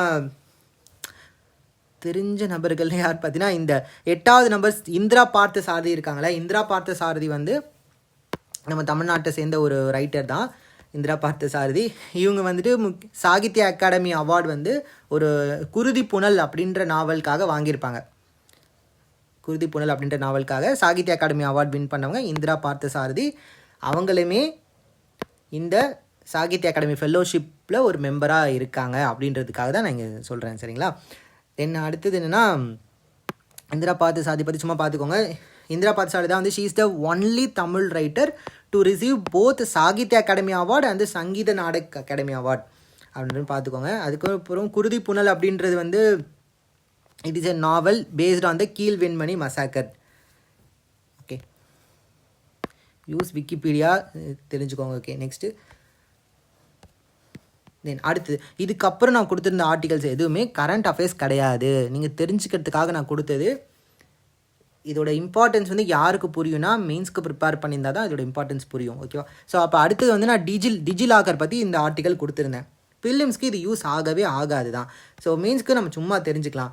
தெரிஞ்ச நபர்கள் யார் பார்த்தீங்கன்னா, இந்த 8வது நம்பர் இந்திரா பார்த்த சாரதி இருக்காங்களே. இந்திரா பார்த்த சாரதி வந்து நம்ம தமிழ்நாட்டை சேர்ந்த ஒரு ரைட்டர் தான், இந்திரா பார்த்த சாரதி. இவங்க வந்துட்டு சாகித்ய அகாடமி அவார்டு வந்து ஒரு குருதி புனல் அப்படின்ற நாவலுக்காக வாங்கியிருப்பாங்க. குருதி புனல் அப்படின்ற நாவலுக்காக சாகித்ய அகாடமி அவார்டு வின் பண்ணவங்க இந்திரா பார்த்த சாரதி. அவங்களுமே இந்த சாகித்ய அகாடமி ஃபெல்லோஷிப்பில் ஒரு மெம்பராக இருக்காங்க அப்படின்றதுக்காக தான் நான் இங்கே சொல்கிறேன். சரிங்களா? தென் அடுத்தது என்னென்னா, இந்திரா பார்த்த சாரதி பற்றி சும்மா பார்த்துக்கோங்க. இந்திரா பார்த்த சாரதி தான் வந்து she is the only Tamil writer to receive both Sahitya Akademi award and சங்கீத நாடக அகாடமி அவார்டு அப்படின்னு பார்த்துக்கோங்க. அதுக்கப்புறம் குருதி புனல் அப்படின்றது வந்து it is a novel based on the கீழ் வெண்மணி மசாக்கர். ஓகே, யூஸ் விக்கிபீடியா தெரிஞ்சுக்கோங்க. ஓகே, நெக்ஸ்ட்டு தென் அடுத்து இதுக்கப்புறம் நான் கொடுத்துருந்த ஆர்டிகல்ஸ் எதுவுமே கரண்ட் அஃபேர்ஸ் கிடையாது. நீங்கள் தெரிஞ்சுக்கிறதுக்காக நான் கொடுத்தது. இதோட இம்பார்ட்டன்ஸ் வந்து யாருக்கு புரியும்னா, மெயின்ஸ்க்கு ப்ரிப்பேர் பண்ணியிருந்தால் தான் இதோட இம்பார்ட்டன்ஸ் புரியும். ஓகேவா? ஸோ அப்போ அடுத்தது வந்து நான் டிஜிலாக்கர் பற்றி இந்த ஆர்டிகல் கொடுத்துருந்தேன். ஃபிலிம்ஸ்க்கு இது யூஸ் ஆகவே ஆகாது தான். ஸோ மெயின்ஸ்க்கு நம்ம சும்மா தெரிஞ்சுக்கலாம்.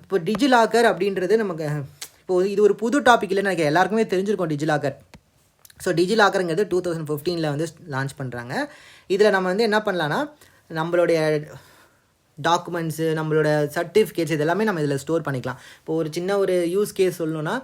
இப்போ டிஜிலாக்கர் அப்படின்றது நமக்கு இப்போது இது ஒரு புது டாபிக் இல்லைன்னு எனக்கு எல்லாருக்குமே தெரிஞ்சிருக்கோம் டிஜிலாக்கர். ஸோ டிஜிலாக்கருங்கிறது 2015 வந்து லான்ச் பண்ணுறாங்க. இதில் நம்ம வந்து என்ன பண்ணலான்னா, நம்மளுடைய டாக்குமெண்ட்ஸு, நம்மளோட சர்டிஃபிகேட்ஸ் இதெல்லாமே நம்ம இதில் ஸ்டோர் பண்ணிக்கலாம். இப்போ ஒரு சின்ன ஒரு யூஸ் கேஸ் சொல்லணுன்னா,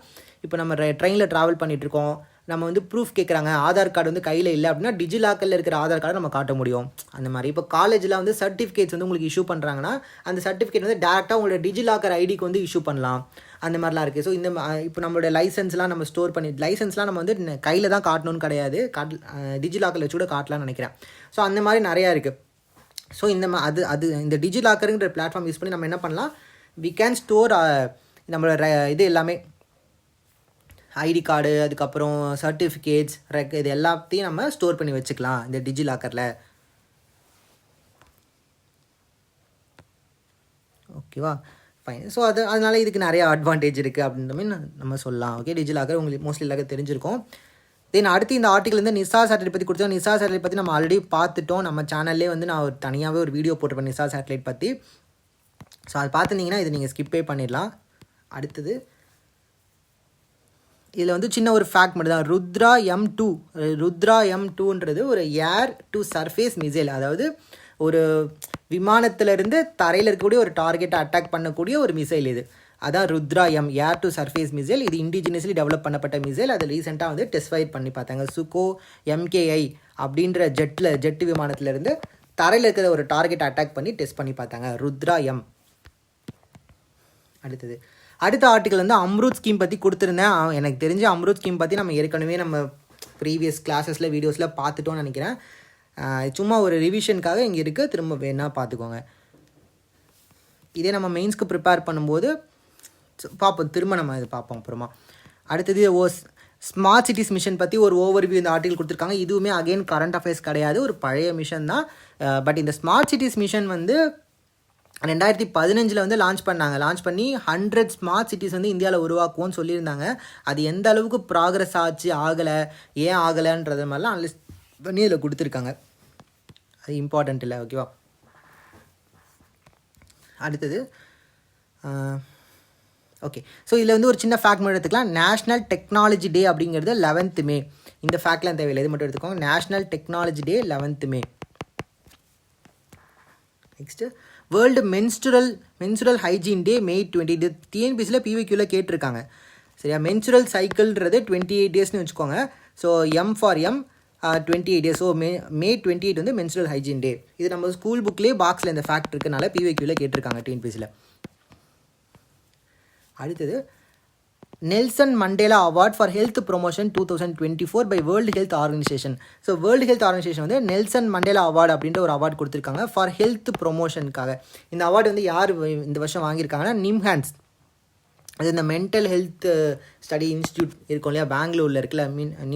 இப்போ நம்ம ட்ரெயினில் ட்ராவல் பண்ணிகிட்ருக்கோம், நம்ம வந்து ப்ரூஃப் கேட்குறாங்க, ஆதார் கார்டு வந்து கையில் இல்லை அப்படின்னா டிஜிலாக்கரில் இருக்கிற ஆதார் கார்டை நம்ம காட்ட முடியும். அந்த மாதிரி இப்போ காலேஜில் வந்து சர்டிஃபிகேட்ஸ் வந்து உங்களுக்கு இஷ்யூ பண்ணுறாங்கன்னா, அந்த சர்டிஃபிகேட் வந்து டேரெக்டாக உங்களோட டிஜிலாக்கர் ஐடிக்கு வந்து இஷ்யூ பண்ணலாம். அந்த மாதிரிலாம் இருக்குது. ஸோ இந்த இப்போ நம்மளோட லைசன்ஸ்லாம் நம்ம ஸ்டோர் பண்ணி லைசன்ஸ்லாம் நம்ம வந்து கையில் தான் காட்டணும்னு கிடையாது, டிஜிலாக்கரில் வச்சு கூட காட்டலாம்னு நினைக்கிறேன். ஸோ அந்த மாதிரி நிறையா இருக்குது. ஸோ இந்த டிஜிலாக்கருங்கிற பிளாட்ஃபார்ம் யூஸ் பண்ணி நம்ம என்ன பண்ணலாம், வி கேன் ஸ்டோர் நம்மளோட இது எல்லாமே ஐடி கார்டு, அதுக்கப்புறம் சர்டிஃபிகேட்ஸ், இது எல்லாத்தையும் நம்ம ஸ்டோர் பண்ணி வச்சுக்கலாம் இந்த டிஜிலாக்கரில். ஓகேவா? ஃபைன். ஸோ அதனால் இதுக்கு நிறைய அட்வான்டேஜ் இருக்குது அப்படின்ற மாதிரி நம்ம சொல்லலாம். ஓகே, டிஜிலாக்கர் உங்களுக்கு மோஸ்ட்லி எல்லாருக்கும் தெரிஞ்சிருக்கும். தென் அடுத்து இந்த ஆர்டிகல் வந்து நிசா சேட்டலைட் பற்றி கொடுத்தோம். நிசா சேட்டலைட் பற்றி நம்ம ஆல்ரெடி பார்த்துட்டோம். நம்ம சேனல்லே வந்து நான் தனியாகவே ஒரு வீடியோ போட்டிருப்பேன் நிசா சேட்டலைட் பற்றி. ஸோ அது பார்த்துருந்தீங்கன்னா இது நீங்கள் ஸ்கிப்பே பண்ணிடலாம். அடுத்தது இதில் வந்து சின்ன ஒரு ஃபேக்ட் மட்டும் தான். ருத்ரா M2ன்றது ஒரு ஏர் டு சர்ஃபேஸ் மிசைல். அதாவது ஒரு விமானத்திலிருந்து தரையில் இருக்கக்கூடிய ஒரு டார்கெட்டை அட்டாக் பண்ணக்கூடிய ஒரு மிசைல் இது. அதான் Rudra air to surface missile. இது இண்டிஜினியஸ்லி டெவலப் பண்ணப்பட்ட மிசைல். அது ரீசெண்டாக வந்து டெஸ்ட் ஃபயர் பண்ணி பார்த்தாங்க. சுகோ MKI அப்படின்ற ஜெட்டு விமானத்திலேருந்து தரையில் இருக்கிற ஒரு டார்கெட்டை அட்டாக் பண்ணி டெஸ்ட் பண்ணி பார்த்தாங்க. ருத்ரா M. அடுத்த ஆர்டிக்கல் வந்து அம்ருத் ஸ்கீம் பற்றி கொடுத்துருந்தேன். எனக்கு தெரிஞ்ச அம்ருத் ஸ்கீம் பற்றி நம்ம ஏற்கனவே நம்ம ப்ரீவியஸ் கிளாஸஸில் வீடியோஸில் பார்த்துட்டோன்னு நினைக்கிறேன். சும்மா ஒரு ரிவிஷனுக்காக இங்கே இருக்குது, திரும்ப வேணால் பார்த்துக்கோங்க. இதே நம்ம மெயின்ஸ்க்கு ப்ரிப்பேர் பண்ணும்போது பார்ப்போம், திரும்ப நம்ம இது பார்ப்போம் அப்புறமா. அடுத்தது ஸ்மார்ட் சிட்டிஸ் மிஷன் பற்றி ஒரு ஓவர்வியூ இந்த ஆர்டிகல் கொடுத்துருக்காங்க. இதுவுமே அகெயின் கரண்ட் அஃபேர்ஸ் கிடையாது, ஒரு பழைய மிஷன் தான். பட் இந்த ஸ்மார்ட் சிட்டிஸ் மிஷன் வந்து 2015 வந்து லான்ச் பண்ணி 100 ஸ்மார்ட் சிட்டிஸ் வந்து இந்தியாவில் உருவாக்குவோன்னு சொல்லியிருந்தாங்க. அது எந்த அளவுக்கு ப்ராக்ரஸ் ஆச்சு, ஏன் ஆகலைன்றது மாதிரிலாம் அனலைஸ் பண்ணி இதில் கொடுத்துருக்காங்க. அது இம்பார்ட்டண்ட் இல்லை. ஓகேவா? அடுத்தது ஓகே. ஸோ இதில் வந்து ஒரு சின்ன ஃபேக்ட் மட்டும் எடுத்துக்கலாம். நேஷ்னல் டெக்னாலஜி டே அப்படிங்கிறது 11th May. இந்த ஃபேக்ட்லாம் தேவையில்லை, இது மட்டும் எடுத்துக்கோங்க. நேஷ்னல் டெக்னாலஜி டே 11th May. Next world menstrual hygiene டே May 20. இது டிஎன்பிசியில் PVQவில் கேட்டிருக்காங்க. சரியா? மென்சுரல் சைக்கிள்ன்றது 28 டேஸ்னு வச்சுக்கோங்க. So M for M 28 days. So May 28 வந்து மென்சுரல் ஹைஜீன் டே. இது நம்ம ஸ்கூல் புக்லேயே பாக்ஸில் இந்த ஃபேக்ட் இருக்கனால PVQவில் கேட்டிருக்காங்க டிஎன்பிசியில். அடுத்தது Nelson Mandela award for health promotion 2024 by World Health Organization. So World Health Organization வந்து நெல்சன் மண்டேலா அவார்டு அப்படின்ற ஒரு அவார்டு கொடுத்துருக்காங்க ஃபார் ஹெல்த் ப்ரொமோஷனுக்காக. இந்த அவார்டு வந்து யார் இந்த வருஷம் வாங்கியிருக்காங்கன்னா நிம்ஹான்ஸ். அது இந்த மென்டல் ஹெல்த் ஸ்டடி இன்ஸ்டியூட் இருக்கும் இல்லையா, பெங்களூரில் இருக்குல்ல,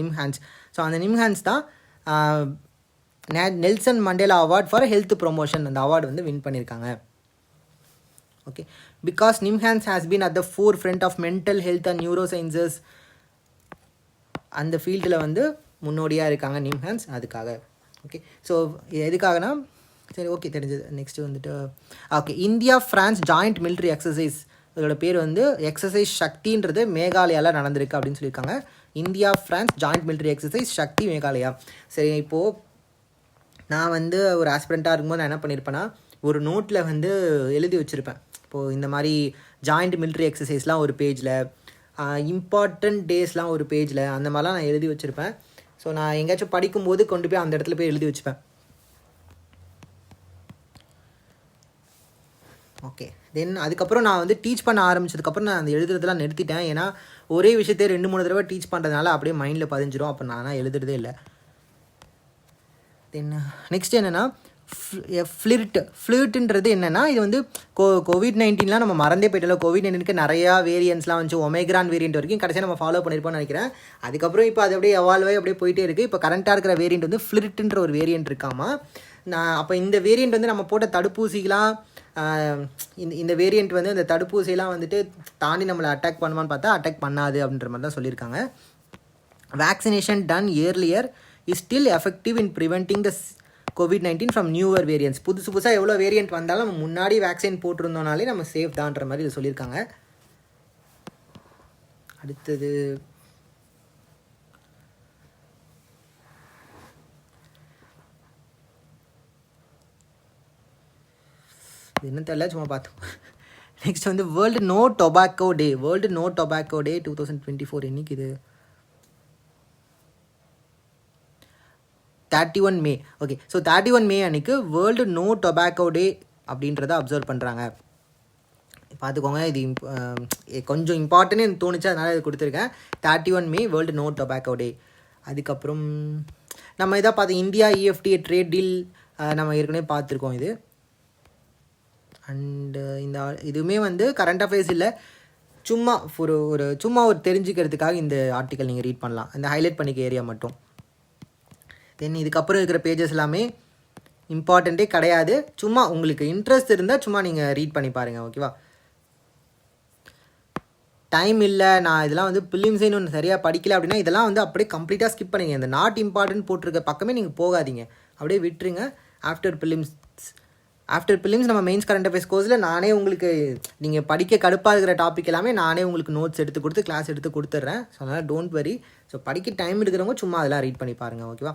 நிம்ஹான்ஸ். ஸோ அந்த நிம்ஹான்ஸ் தான் Nelson Mandela award for health promotion அந்த அவார்டு வந்து வின் பண்ணியிருக்காங்க. Okay, because NIMHANS has been at the forefront of mental health and neurosciences, அந்த ஃபீல்டில் வந்து முன்னோடியாக இருக்காங்க நிம்ஹான்ஸ், அதுக்காக. ஓகே, ஸோ எதுக்காகனா சரி ஓகே தெரிஞ்சது. நெக்ஸ்ட்டு வந்துட்டு okay, India France joint military exercise, இதோட பேர் வந்து எக்ஸசைஸ் சக்தின்றது மேகாலயாவில் நடந்திருக்கு அப்படின்னு சொல்லியிருக்காங்க. India France joint military exercise Shakti Meghalaya. சரி, இப்போது நான் வந்து ஒரு ஆஸ்பிரண்ட்டாக இருக்கும்போது நான் என்ன பண்ணியிருப்பேன்னா, ஒரு நோட்டில் வந்து எழுதி வச்சுருப்பேன். இப்போது இந்த மாதிரி ஜாயிண்ட் மிலிட்ரி எக்ஸசைஸ்லாம் ஒரு பேஜில், இம்பார்ட்டண்ட் டேஸ்லாம் ஒரு பேஜில், அந்த மாதிரிலாம் நான் எழுதி வச்சுருப்பேன். ஸோ நான் எங்கேயாச்சும் படிக்கும்போது கொண்டு போய் அந்த இடத்துல போய் எழுதி வச்சுப்பேன். ஓகே, தென் அதுக்கப்புறம் நான் வந்து டீச் பண்ண ஆரம்பிச்சதுக்கப்புறம் நான் அந்த எழுதுறதுலாம் நிறுத்திட்டேன். ஏன்னா ஒரே விஷயத்தை 2-3 தடவை டீச் பண்ணுறதுனால அப்படியே மைண்டில் பதிஞ்சிடும். அப்போ நான் எழுதுறதே இல்லை. தென் நெக்ஸ்ட் என்னென்னா ஃப்ளிர்ட்டுன்றது என்னென்னா, இது வந்து கோவிட்-19 நம்ம மறந்தே போயிட்டோம். கோவிட்-19க்கு நிறையா வேரியன்ட்ஸ்லாம் வந்துச்சு, ஒமேக்ரான் வேரியன்ட் வரைக்கும் கடைசியாக நம்ம ஃபாலோ பண்ணியிருப்போம்னு நினைக்கிறேன். அதுக்கப்புறம் இப்போ அது அப்படியே எவால்வ் ஆகி அப்படியே போயிட்டே இருக்குது. இப்போ கரண்ட்டாக இருக்கிற வேரியன்ட் வந்து ஃப்ளிர்ட்டுன்ற ஒரு வேரியன்ட் இருக்காமா. அப்போ இந்த வேரியன்ட் வந்து நம்ம போட்ட தடுப்பூசிலாம், இந்த வேரியன்ட் வந்து இந்த தடுப்பூசியெல்லாம் வந்துட்டு தாண்டி நம்மளை அட்டாக் பண்ணுவான்னு பார்த்தா அட்டாக் பண்ணாது அப்படின்ற மாதிரி தான் சொல்லியிருக்காங்க. Vaccination done earlier is still effective in preventing the கோவிட்-19 ஃப்ரம் நியூவர் வேரியன்ட்ஸ். புதுசாக எவ்வளோ வேரியன்ட் வந்தாலும் நம்ம முன்னாடி வேக்சின் போட்டிருந்தோனாலே நம்ம சேஃப் தான்ற மாதிரி இது சொல்லியிருக்காங்க. அடுத்தது என்ன தெரியல, சும்மா பார்த்தோம். நெக்ஸ்ட் வந்து world no tobacco day. World no tobacco day 2024 இன்னைக்கு இது 31 மே. ஓகே, ஸோ 31 மே அன்றைக்கி வேர்ல்டு நோ டொபாக்கோ டே அப்படின்றத அப்சர்வ் பண்ணுறாங்க. பார்த்துக்கோங்க, இது கொஞ்சம் இம்பார்ட்டன்ட்னு தோணுச்சு, அதனால் இது கொடுத்துருக்கேன். 31 மே வேர்ல்டு நோ டொபாக்கோ டே. அதுக்கப்புறம் நம்ம இதாக பார்த்து இந்தியா EFTA ட்ரேட் டீல் நம்ம ஏற்கனவே பார்த்துருக்கோம் இது. அண்டு இந்த இதுவுமே வந்து கரண்ட் அஃபேர்ஸ் இல்லை, சும்மா ஒரு தெரிஞ்சுக்கிறதுக்காக இந்த ஆர்டிக்கல் நீங்கள் ரீட் பண்ணலாம், இந்த ஹைலைட் பண்ணிக்க ஏரியா மட்டும். தென் இதுக்கப்புறம் இருக்கிற பேஜஸ் எல்லாமே இம்பார்ட்டண்ட்டே கிடையாது, சும்மா உங்களுக்கு இன்ட்ரெஸ்ட் இருந்தால் சும்மா நீங்கள் ரீட் பண்ணி பாருங்கள். ஓகேவா, டைம் இல்லை, நான் இதெல்லாம் வந்து ப்ரிலிம்ஸே ஒன்று சரியாக படிக்கல அப்படின்னா இதெல்லாம் வந்து அப்படியே கம்ப்ளீட்டாக ஸ்கிப் பண்ணிங்க. இந்த நாட் இம்பார்ட்டன்ட் போட்டிருக்க பக்கமே நீங்கள் போகாதீங்க, அப்படியே விட்டுருங்க. ஆஃப்டர் ப்ரிலிம்ஸ் நம்ம மெயின்ஸ் கரண்ட் அஃபேர்ஸ் கோர்ஸில் நானே உங்களுக்கு நீங்கள் படிக்க கடுப்பாக இருக்கிற டாபிக் எல்லாமே நானே உங்களுக்கு நோட்ஸ் எடுத்து கொடுத்து கிளாஸ் எடுத்து கொடுத்துட்றேன். ஸோ அதனால் டோன்ட் வரி. ஸோ படிக்க டைம் இருக்கிறவங்க சும்மா அதெல்லாம் ரீட் பண்ணி பாருங்கள். ஓகேவா.